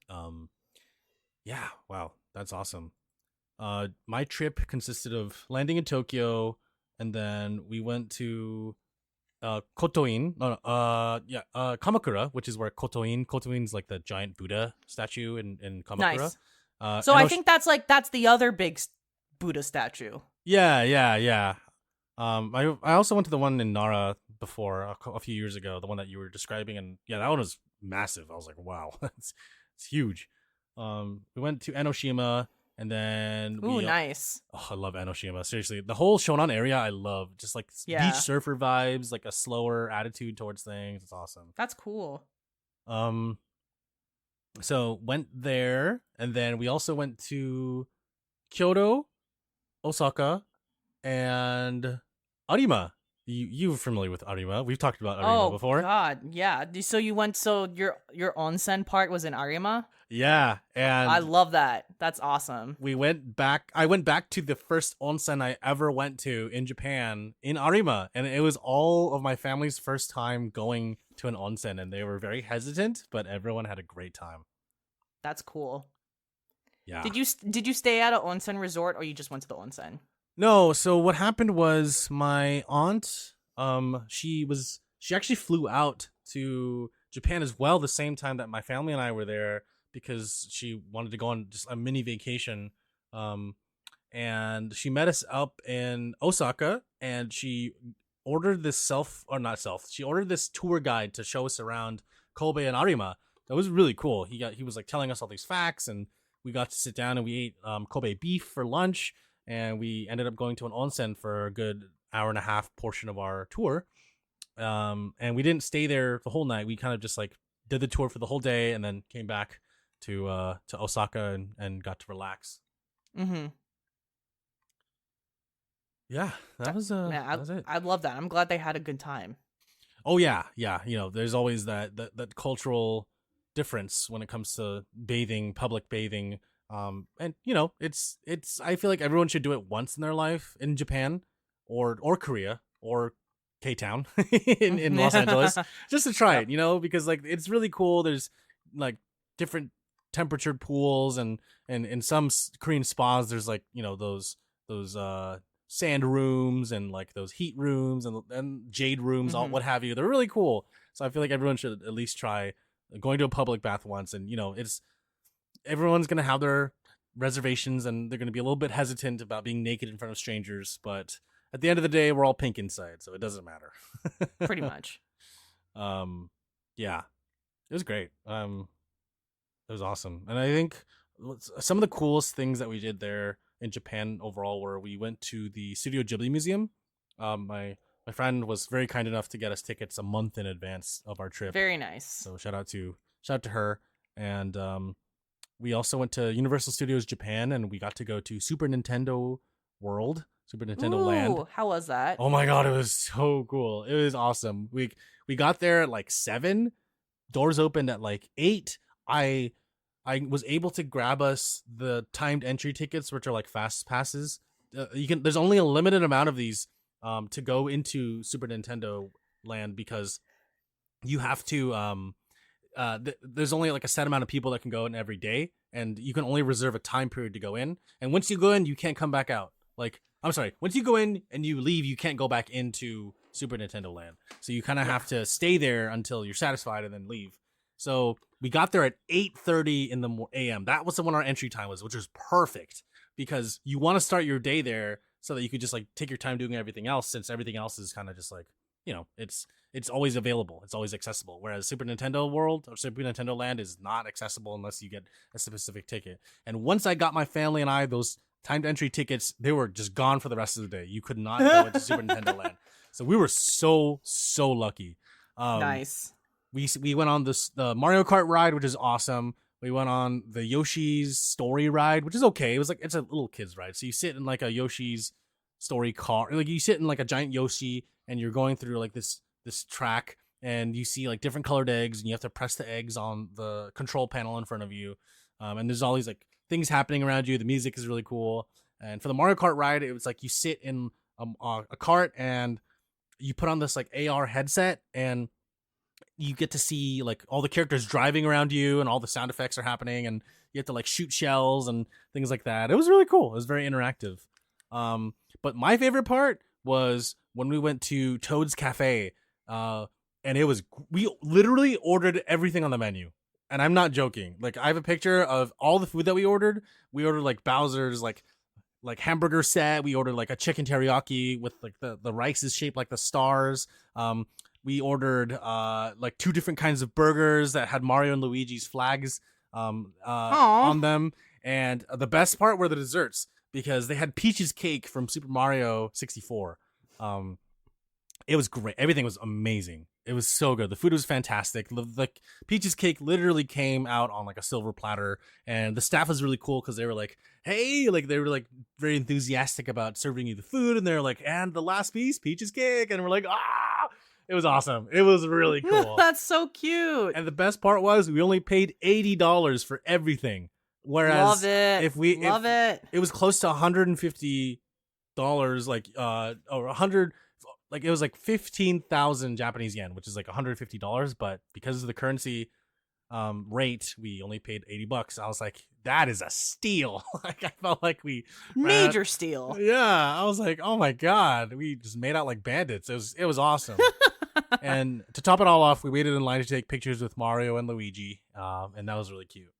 [SPEAKER 1] Um, yeah, wow, that's awesome. My trip consisted of landing in Tokyo, and then we went to Kotoin. No, no, Kamakura, which is where Kotoin's like the giant Buddha statue in Kamakura.
[SPEAKER 2] Nice. So I
[SPEAKER 1] Enosh-
[SPEAKER 2] think that's the other big Buddha statue.
[SPEAKER 1] yeah. I also went to the one in Nara before a few years ago, the one that you were describing, and yeah, that one was massive. I was like, wow, it's huge. We went to Enoshima, and then
[SPEAKER 2] Ooh, nice.
[SPEAKER 1] oh, I love Enoshima. Seriously, the whole Shonan area, I love. Just like
[SPEAKER 2] Yeah.
[SPEAKER 1] beach surfer vibes, like a slower attitude towards things. It's awesome.
[SPEAKER 2] That's cool.
[SPEAKER 1] Um, so went there, and then we also went to Kyoto, Osaka, and Arima. You're familiar with Arima? We've talked about Arima
[SPEAKER 2] Oh
[SPEAKER 1] before.
[SPEAKER 2] God, yeah. So you went. So your onsen part was in Arima.
[SPEAKER 1] Yeah, and
[SPEAKER 2] I love that. That's awesome.
[SPEAKER 1] we went back. I went back to the first onsen I ever went to in Japan in Arima, and it was all of my family's first time going to an onsen, and they were very hesitant, but everyone had a great time.
[SPEAKER 2] That's cool.
[SPEAKER 1] Yeah.
[SPEAKER 2] Did you stay at an onsen resort or you just went to the onsen?
[SPEAKER 1] No, so what happened was my aunt, she actually flew out to Japan as well the same time that my family and I were there because she wanted to go on just a mini vacation. And she met us up in Osaka, and she ordered this she ordered this tour guide to show us around Kobe and Arima. That was really cool. He was like telling us all these facts, and we got to sit down and we ate Kobe beef for lunch, and we ended up going to an onsen for a good hour and a half portion of our tour. And we didn't stay there the whole night. We kind of just like did the tour for the whole day and then came back to Osaka and got to relax.
[SPEAKER 2] Mm-hmm.
[SPEAKER 1] Yeah, that was it.
[SPEAKER 2] I love that. I'm glad they had a good time.
[SPEAKER 1] Oh yeah. You know, there's always that cultural difference when it comes to bathing, public bathing. And you know, it's I feel like everyone should do it once in their life in Japan or Korea or K-Town in Los Angeles just to try it, you know, because like it's really cool. There's like different temperatured pools, and in some Korean spas there's like, you know, those sand rooms and like those heat rooms and jade rooms, all what have you. They're really cool. So I feel like everyone should at least try going to a public bath once. And you know, it's everyone's gonna have their reservations and they're gonna be a little bit hesitant about being naked in front of strangers, but at the end of the day, we're all pink inside, so it doesn't matter.
[SPEAKER 2] Pretty much.
[SPEAKER 1] Yeah, it was great. It was awesome, and I think some of the coolest things that we did there in Japan overall were we went to the Studio Ghibli Museum. My friend was very kind enough to get us tickets a month in advance of our trip.
[SPEAKER 2] Very nice.
[SPEAKER 1] So shout out to her. And we also went to Universal Studios Japan, and we got to go to Super Nintendo World, Super Nintendo Land.
[SPEAKER 2] How was that?
[SPEAKER 1] Oh my god, it was so cool. It was awesome. We got there at like 7. Doors opened at like 8. I was able to grab us the timed entry tickets, which are like fast passes. There's only a limited amount of these to go into Super Nintendo Land because you have to there's only like a set amount of people that can go in every day, and you can only reserve a time period to go in. And once you go in, you can't come back out. Like, I'm sorry, once you go in and you leave, you can't go back into Super Nintendo Land. So you kind of have to stay there until you're satisfied and then leave. So we got there at 8:30 in the a.m. That was when our entry time was, which was perfect because you want to start your day there so that you could just like take your time doing everything else, since everything else is kind of just like it's always available. It's always accessible. Whereas Super Nintendo World or Super Nintendo Land is not accessible unless you get a specific ticket. And once I got my family and I those timed entry tickets, they were just gone for the rest of the day. You could not go into Super Nintendo Land. So we were so lucky.
[SPEAKER 2] Nice.
[SPEAKER 1] We went on the Mario Kart ride, which is awesome. We went on the Yoshi's Story ride, which is okay. It was like it's a little kids ride. So you sit in like a Yoshi's Story car, like you sit in like a giant Yoshi, and you're going through like this track, and you see like different colored eggs, and you have to press the eggs on the control panel in front of you. And there's all these like things happening around you. The music is really cool. And for the Mario Kart ride, it was like you sit in a cart and you put on this like AR headset, and you get to see like all the characters driving around you, and all the sound effects are happening, and you have to like shoot shells and things like that. It was really cool. It was very interactive. But my favorite part was when we went to Toad's Cafe, and we literally ordered everything on the menu. And I'm not joking. Like, I have a picture of all the food that we ordered. We ordered like Bowser's like hamburger set. We ordered like a chicken teriyaki with like the rice is shaped like the stars. We ordered like 2 different kinds of burgers that had Mario and Luigi's flags on them. And the best part were the desserts, because they had Peach's cake from Super Mario 64. It was great. Everything was amazing. It was so good. The food was fantastic. The Peach's cake literally came out on like a silver platter, and the staff was really cool because they were like, hey, like they were like very enthusiastic about serving you the food, and they're like, and the last piece, Peach's cake, and we're like, ah, it was awesome. It was really cool.
[SPEAKER 2] That's so cute.
[SPEAKER 1] And the best part was we only paid $80 for everything. Whereas it was close to $150, like or 100, like it was like 15,000 Japanese yen, which is like $150. But because of the currency rate, we only paid $80. I was like, that is a steal. Like, I felt like
[SPEAKER 2] major steal.
[SPEAKER 1] Yeah, I was like, oh my god, we just made out like bandits. It was awesome. And to top it all off, we waited in line to take pictures with Mario and Luigi, and that was really cute.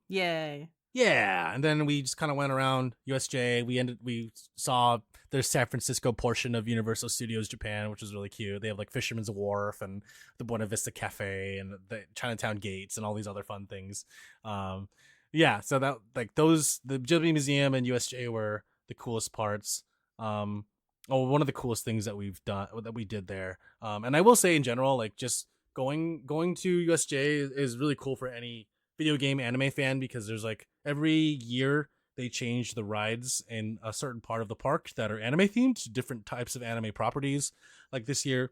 [SPEAKER 2] Yay.
[SPEAKER 1] Yeah, and then we just kind of went around USJ. We saw the San Francisco portion of Universal Studios Japan, which was really cute. They have like Fisherman's Wharf and the Buena Vista Cafe and the Chinatown Gates and all these other fun things. Yeah, so that like the Ghibli Museum and USJ were the coolest parts. One of the coolest things that we did there. And I will say in general, like just going to USJ is really cool for any video game anime fan, because there's like every year they change the rides in a certain part of the park that are anime themed to different types of anime properties. Like this year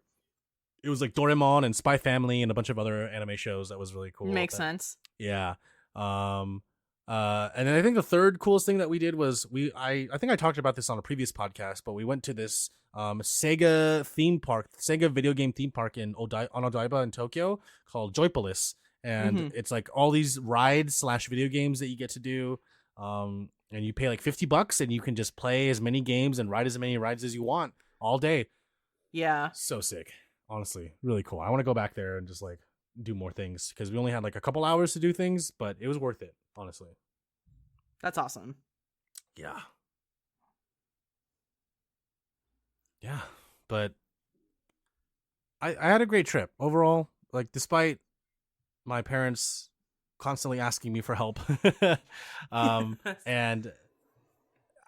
[SPEAKER 1] it was like Doraemon and Spy Family and a bunch of other anime shows. That was really cool.
[SPEAKER 2] Makes sense.
[SPEAKER 1] Yeah. And then I think the third coolest thing that we did was I think I talked about this on a previous podcast, but we went to this Sega theme park, Sega video game theme park on Odaiba in Tokyo called Joypolis. And it's like all these rides / video games that you get to do. And you pay like $50 and you can just play as many games and ride as many rides as you want all day.
[SPEAKER 2] Yeah.
[SPEAKER 1] So sick. Honestly, really cool. I want to go back there and just like do more things, because we only had like a couple hours to do things, but it was worth it, honestly.
[SPEAKER 2] That's awesome.
[SPEAKER 1] Yeah. Yeah. But I had a great trip overall. Like, despite my parents constantly asking me for help, and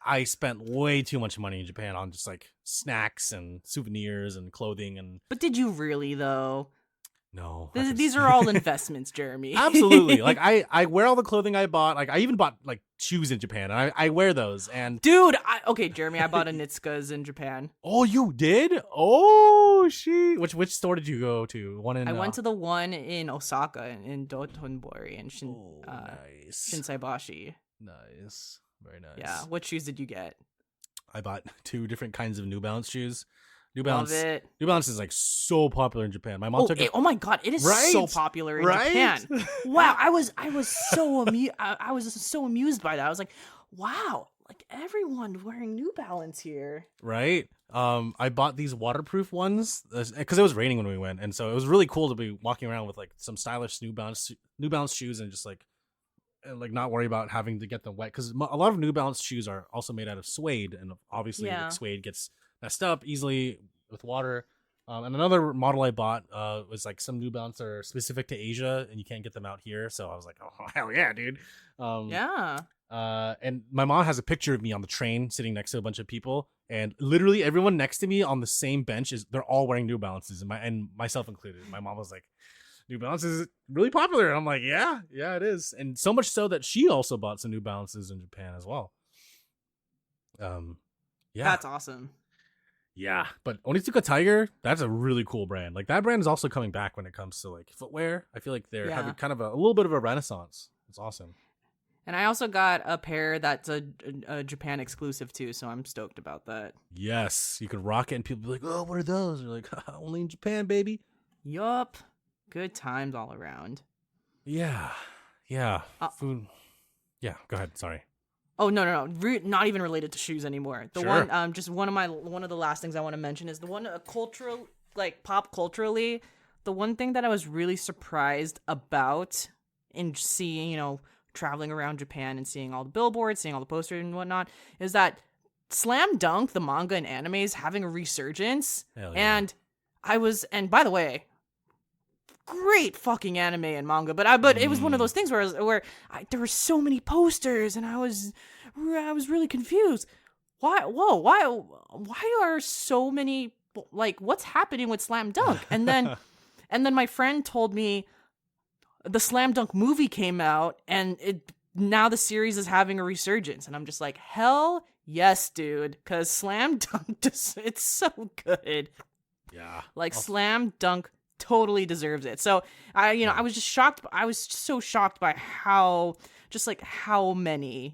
[SPEAKER 1] I spent way too much money in Japan on just like snacks and souvenirs and clothing. And
[SPEAKER 2] but did you really though?
[SPEAKER 1] No,
[SPEAKER 2] these are all investments, Jeremy.
[SPEAKER 1] Absolutely. Like I wear all the clothing I bought. Like I even bought like shoes in Japan, and I wear those. And
[SPEAKER 2] dude, okay, Jeremy, I bought a Nitsukas in Japan.
[SPEAKER 1] Oh, you did? Oh, which store did you go to?
[SPEAKER 2] I went to the one in Osaka in Dotonbori and
[SPEAKER 1] nice.
[SPEAKER 2] Shinsaibashi.
[SPEAKER 1] Nice, very nice.
[SPEAKER 2] Yeah. What shoes did you get?
[SPEAKER 1] I bought 2 different kinds of New Balance shoes. New
[SPEAKER 2] Love it.
[SPEAKER 1] New Balance is like so popular in Japan. My mom took it.
[SPEAKER 2] Oh my god, it is so popular in Japan. Wow, I was so I was so amused by that. I was like, wow, like everyone wearing New Balance here.
[SPEAKER 1] Right? I bought these waterproof ones because it was raining when we went, and so it was really cool to be walking around with like some stylish New Balance shoes and just like not worry about having to get them wet, because a lot of New Balance shoes are also made out of suede, and obviously like, suede gets messed up easily with water. And another model I bought was like some New Balance that are specific to Asia, and you can't get them out here. So I was like, oh hell yeah, dude.
[SPEAKER 2] Yeah.
[SPEAKER 1] And my mom has a picture of me on the train sitting next to a bunch of people, and literally everyone next to me on the same bench they're all wearing New Balances, and myself included. My mom was like, New Balance is really popular. And I'm like, yeah, it is. And so much so that she also bought some New Balances in Japan as well. Yeah.
[SPEAKER 2] That's awesome.
[SPEAKER 1] Yeah, but Onitsuka Tiger, that's a really cool brand. Like that brand is also coming back when it comes to like footwear. I feel like they're having kind of a little bit of a renaissance. It's awesome.
[SPEAKER 2] And I also got a pair that's a Japan exclusive too, so I'm stoked about that.
[SPEAKER 1] Yes, you could rock it and people be like, oh, what are those? You're like, only in Japan, baby.
[SPEAKER 2] Yup. Good times all around.
[SPEAKER 1] Yeah. Food. Yeah, go ahead. Sorry.
[SPEAKER 2] Oh no! Not even related to shoes anymore. The
[SPEAKER 1] Sure.
[SPEAKER 2] one, just one of the last things I want to mention is the one cultural, like pop culturally. The one thing that I was really surprised about in seeing, traveling around Japan and seeing all the billboards, seeing all the posters and whatnot, is that Slam Dunk, the manga and anime, is having a resurgence.
[SPEAKER 1] Hell yeah.
[SPEAKER 2] And by the way, great fucking anime and manga, but it was one of those things where there were so many posters and I was really confused. Why are so many, like, what's happening with Slam Dunk? And then my friend told me the Slam Dunk movie came out and now the series is having a resurgence, and I'm just like, hell yes, dude, because Slam Dunk it's so good.
[SPEAKER 1] Yeah.
[SPEAKER 2] Like Slam Dunk totally deserves it. So I was just shocked. I was so shocked by how many,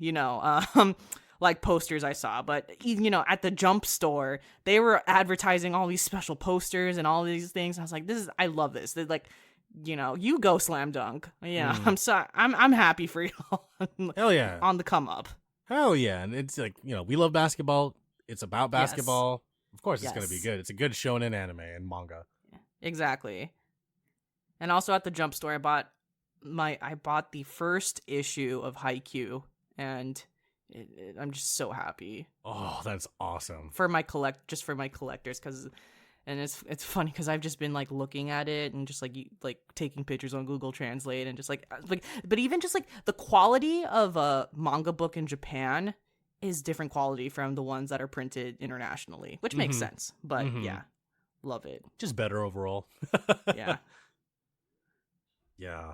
[SPEAKER 2] like posters I saw. But even, at the Jump store, they were advertising all these special posters and all these things. I was like, I love this. They're like, you go Slam Dunk. Yeah. I'm happy for y'all.
[SPEAKER 1] Hell yeah.
[SPEAKER 2] On the come up.
[SPEAKER 1] Hell yeah. And it's like, we love basketball. It's about basketball. Yes. Of course it's going to be good. It's a good shonen anime and manga.
[SPEAKER 2] Exactly. And also at the Jump store, I bought the first issue of Haikyuu, and I'm just so happy.
[SPEAKER 1] Oh, that's awesome.
[SPEAKER 2] For my collectors, and it's funny because I've just been like looking at it and just like taking pictures on Google Translate and just like but even just like the quality of a manga book in Japan is different quality from the ones that are printed internationally, which makes sense. But yeah. Love it.
[SPEAKER 1] Just better overall.
[SPEAKER 2] Yeah.
[SPEAKER 1] Yeah.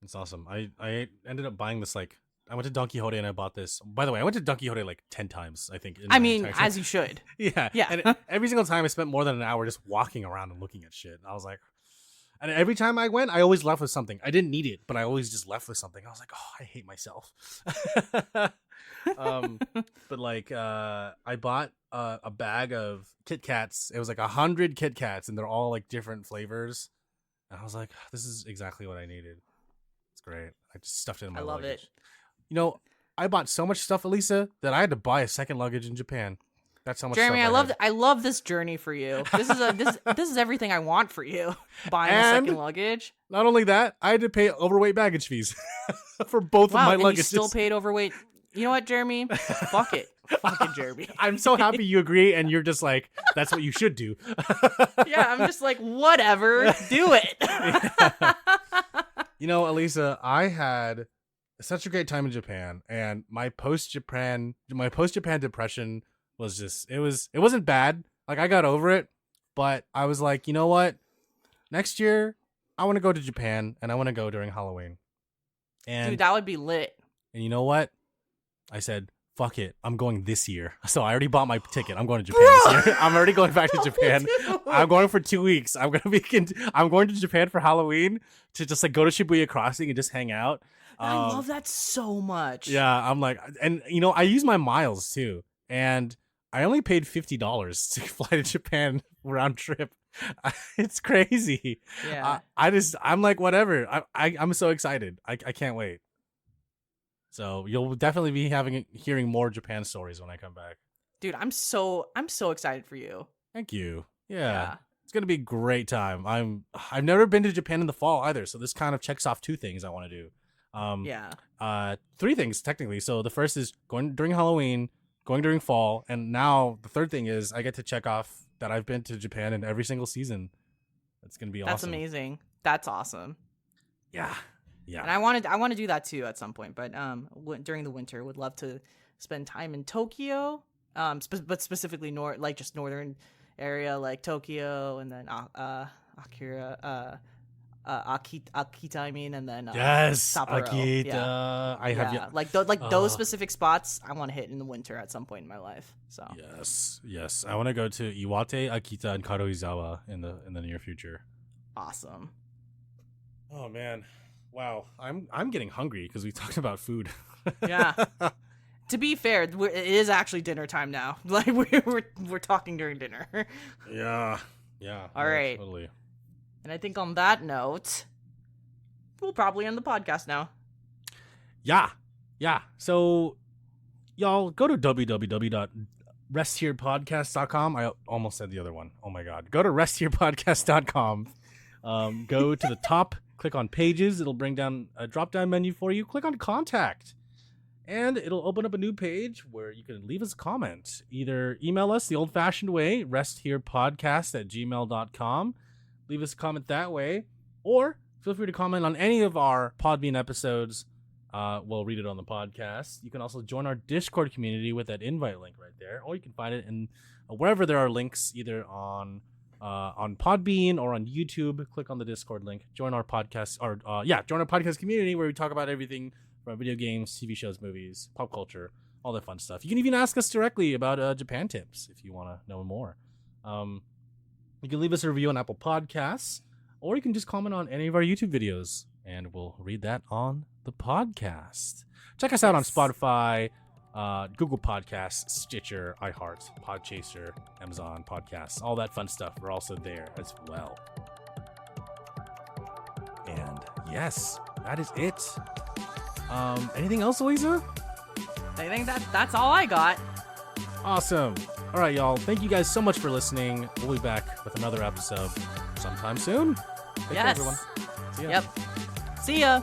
[SPEAKER 1] It's awesome. I ended up buying this, like, I went to Don Quixote and I bought this. By the way, I went to Don Quixote like 10 times, I think.
[SPEAKER 2] As you should.
[SPEAKER 1] Yeah. And every single time I spent more than an hour just walking around and looking at shit. I was like, and every time I went, I always left with something. I didn't need it, but I always just left with something. I was like, oh, I hate myself. But like, I bought a bag of Kit Kats. It was like 100 Kit Kats, and they're all like different flavors. And I was like, this is exactly what I needed. It's great. I just stuffed it in my luggage. I love it. I bought so much stuff, Alyssa, that I had to buy a second luggage in Japan. That's how much.
[SPEAKER 2] Jeremy,
[SPEAKER 1] stuff
[SPEAKER 2] I love this journey for you. This is everything I want for you. Buying a second luggage.
[SPEAKER 1] Not only that, I had to pay overweight baggage fees for both of my luggages.
[SPEAKER 2] You still paid overweight. You know what, Jeremy? Fuck it. Fuck it, Jeremy.
[SPEAKER 1] I'm so happy you agree, and you're just like, that's what you should do.
[SPEAKER 2] Yeah, I'm just like, whatever, do it.
[SPEAKER 1] Alyssa, I had such a great time in Japan, and my post-Japan depression was just, it wasn't bad. Like, I got over it, but I was like, you know what? Next year, I want to go to Japan, and I want to go during Halloween. And
[SPEAKER 2] dude, that would be lit.
[SPEAKER 1] And you know what? I said, fuck it. I'm going this year. So I already bought my ticket. I'm going to Japan this year. I'm already going back to Japan. I'm going for 2 weeks. I'm going to Japan for Halloween to just like go to Shibuya Crossing and just hang out.
[SPEAKER 2] I love that so much.
[SPEAKER 1] Yeah, I'm like, and I use my miles too. And I only paid $50 to fly to Japan round trip. It's crazy.
[SPEAKER 2] Yeah.
[SPEAKER 1] I'm like, whatever. I'm so excited. I can't wait. So you'll definitely be hearing more Japan stories when I come back.
[SPEAKER 2] Dude, I'm so excited for you.
[SPEAKER 1] Thank you. Yeah. It's gonna be a great time. I've never been to Japan in the fall either, so this kind of checks off 2 things I want to do. 3 things technically. So the first is going during Halloween, going during fall, and now the third thing is I get to check off that I've been to Japan in every single season. It's gonna be awesome.
[SPEAKER 2] That's amazing. That's awesome.
[SPEAKER 1] Yeah.
[SPEAKER 2] And I want to do that too at some point, but during the winter, would love to spend time in Tokyo, but specifically just northern area like Tokyo, and then Akira, Akita, I mean, and then Sapporo.
[SPEAKER 1] Akita.
[SPEAKER 2] Yeah.
[SPEAKER 1] I have
[SPEAKER 2] those specific spots I want to hit in the winter at some point in my life. So
[SPEAKER 1] yes, I want to go to Iwate, Akita, and Karuizawa in the near future.
[SPEAKER 2] Awesome.
[SPEAKER 1] Oh man, wow! I'm getting hungry because we talked about food.
[SPEAKER 2] Yeah. To be fair, it is actually dinner time now. Like we're talking during dinner.
[SPEAKER 1] Yeah.
[SPEAKER 2] All right.
[SPEAKER 1] Totally.
[SPEAKER 2] And I think on that note, we'll probably end the podcast now.
[SPEAKER 1] Yeah. So, y'all go to www.restherepodcast.com. I almost said the other one. Oh my god. Go to restherepodcast.com. Go to the top, click on pages. It'll bring down a drop-down menu for you. Click on contact. And it'll open up a new page where you can leave us a comment. Either email us the old-fashioned way, restherepodcast@gmail.com. Leave us a comment that way. Or feel free to comment on any of our Podbean episodes. We'll read it on the podcast. You can also join our Discord community with that invite link right there. Or you can find it in wherever there are links, either on Podbean or on YouTube. Click on the Discord link. Join our podcast, join our podcast community where we talk about everything from video games, TV shows, movies, pop culture, all that fun stuff. You can even ask us directly about Japan tips if you want to know more. You can leave us a review on Apple Podcasts, or you can just comment on any of our YouTube videos, and we'll read that on the podcast. Check us out on Spotify, Google Podcasts, Stitcher, iHeart, Podchaser, Amazon Podcasts, all that fun stuff. We're also there as well. And yes, that is it. Anything else, Elisa?
[SPEAKER 2] I think that's all I got.
[SPEAKER 1] Awesome. All right, y'all. Thank you guys so much for listening. We'll be back with another episode sometime soon. Take care, everyone. See ya.
[SPEAKER 2] Yep. See ya.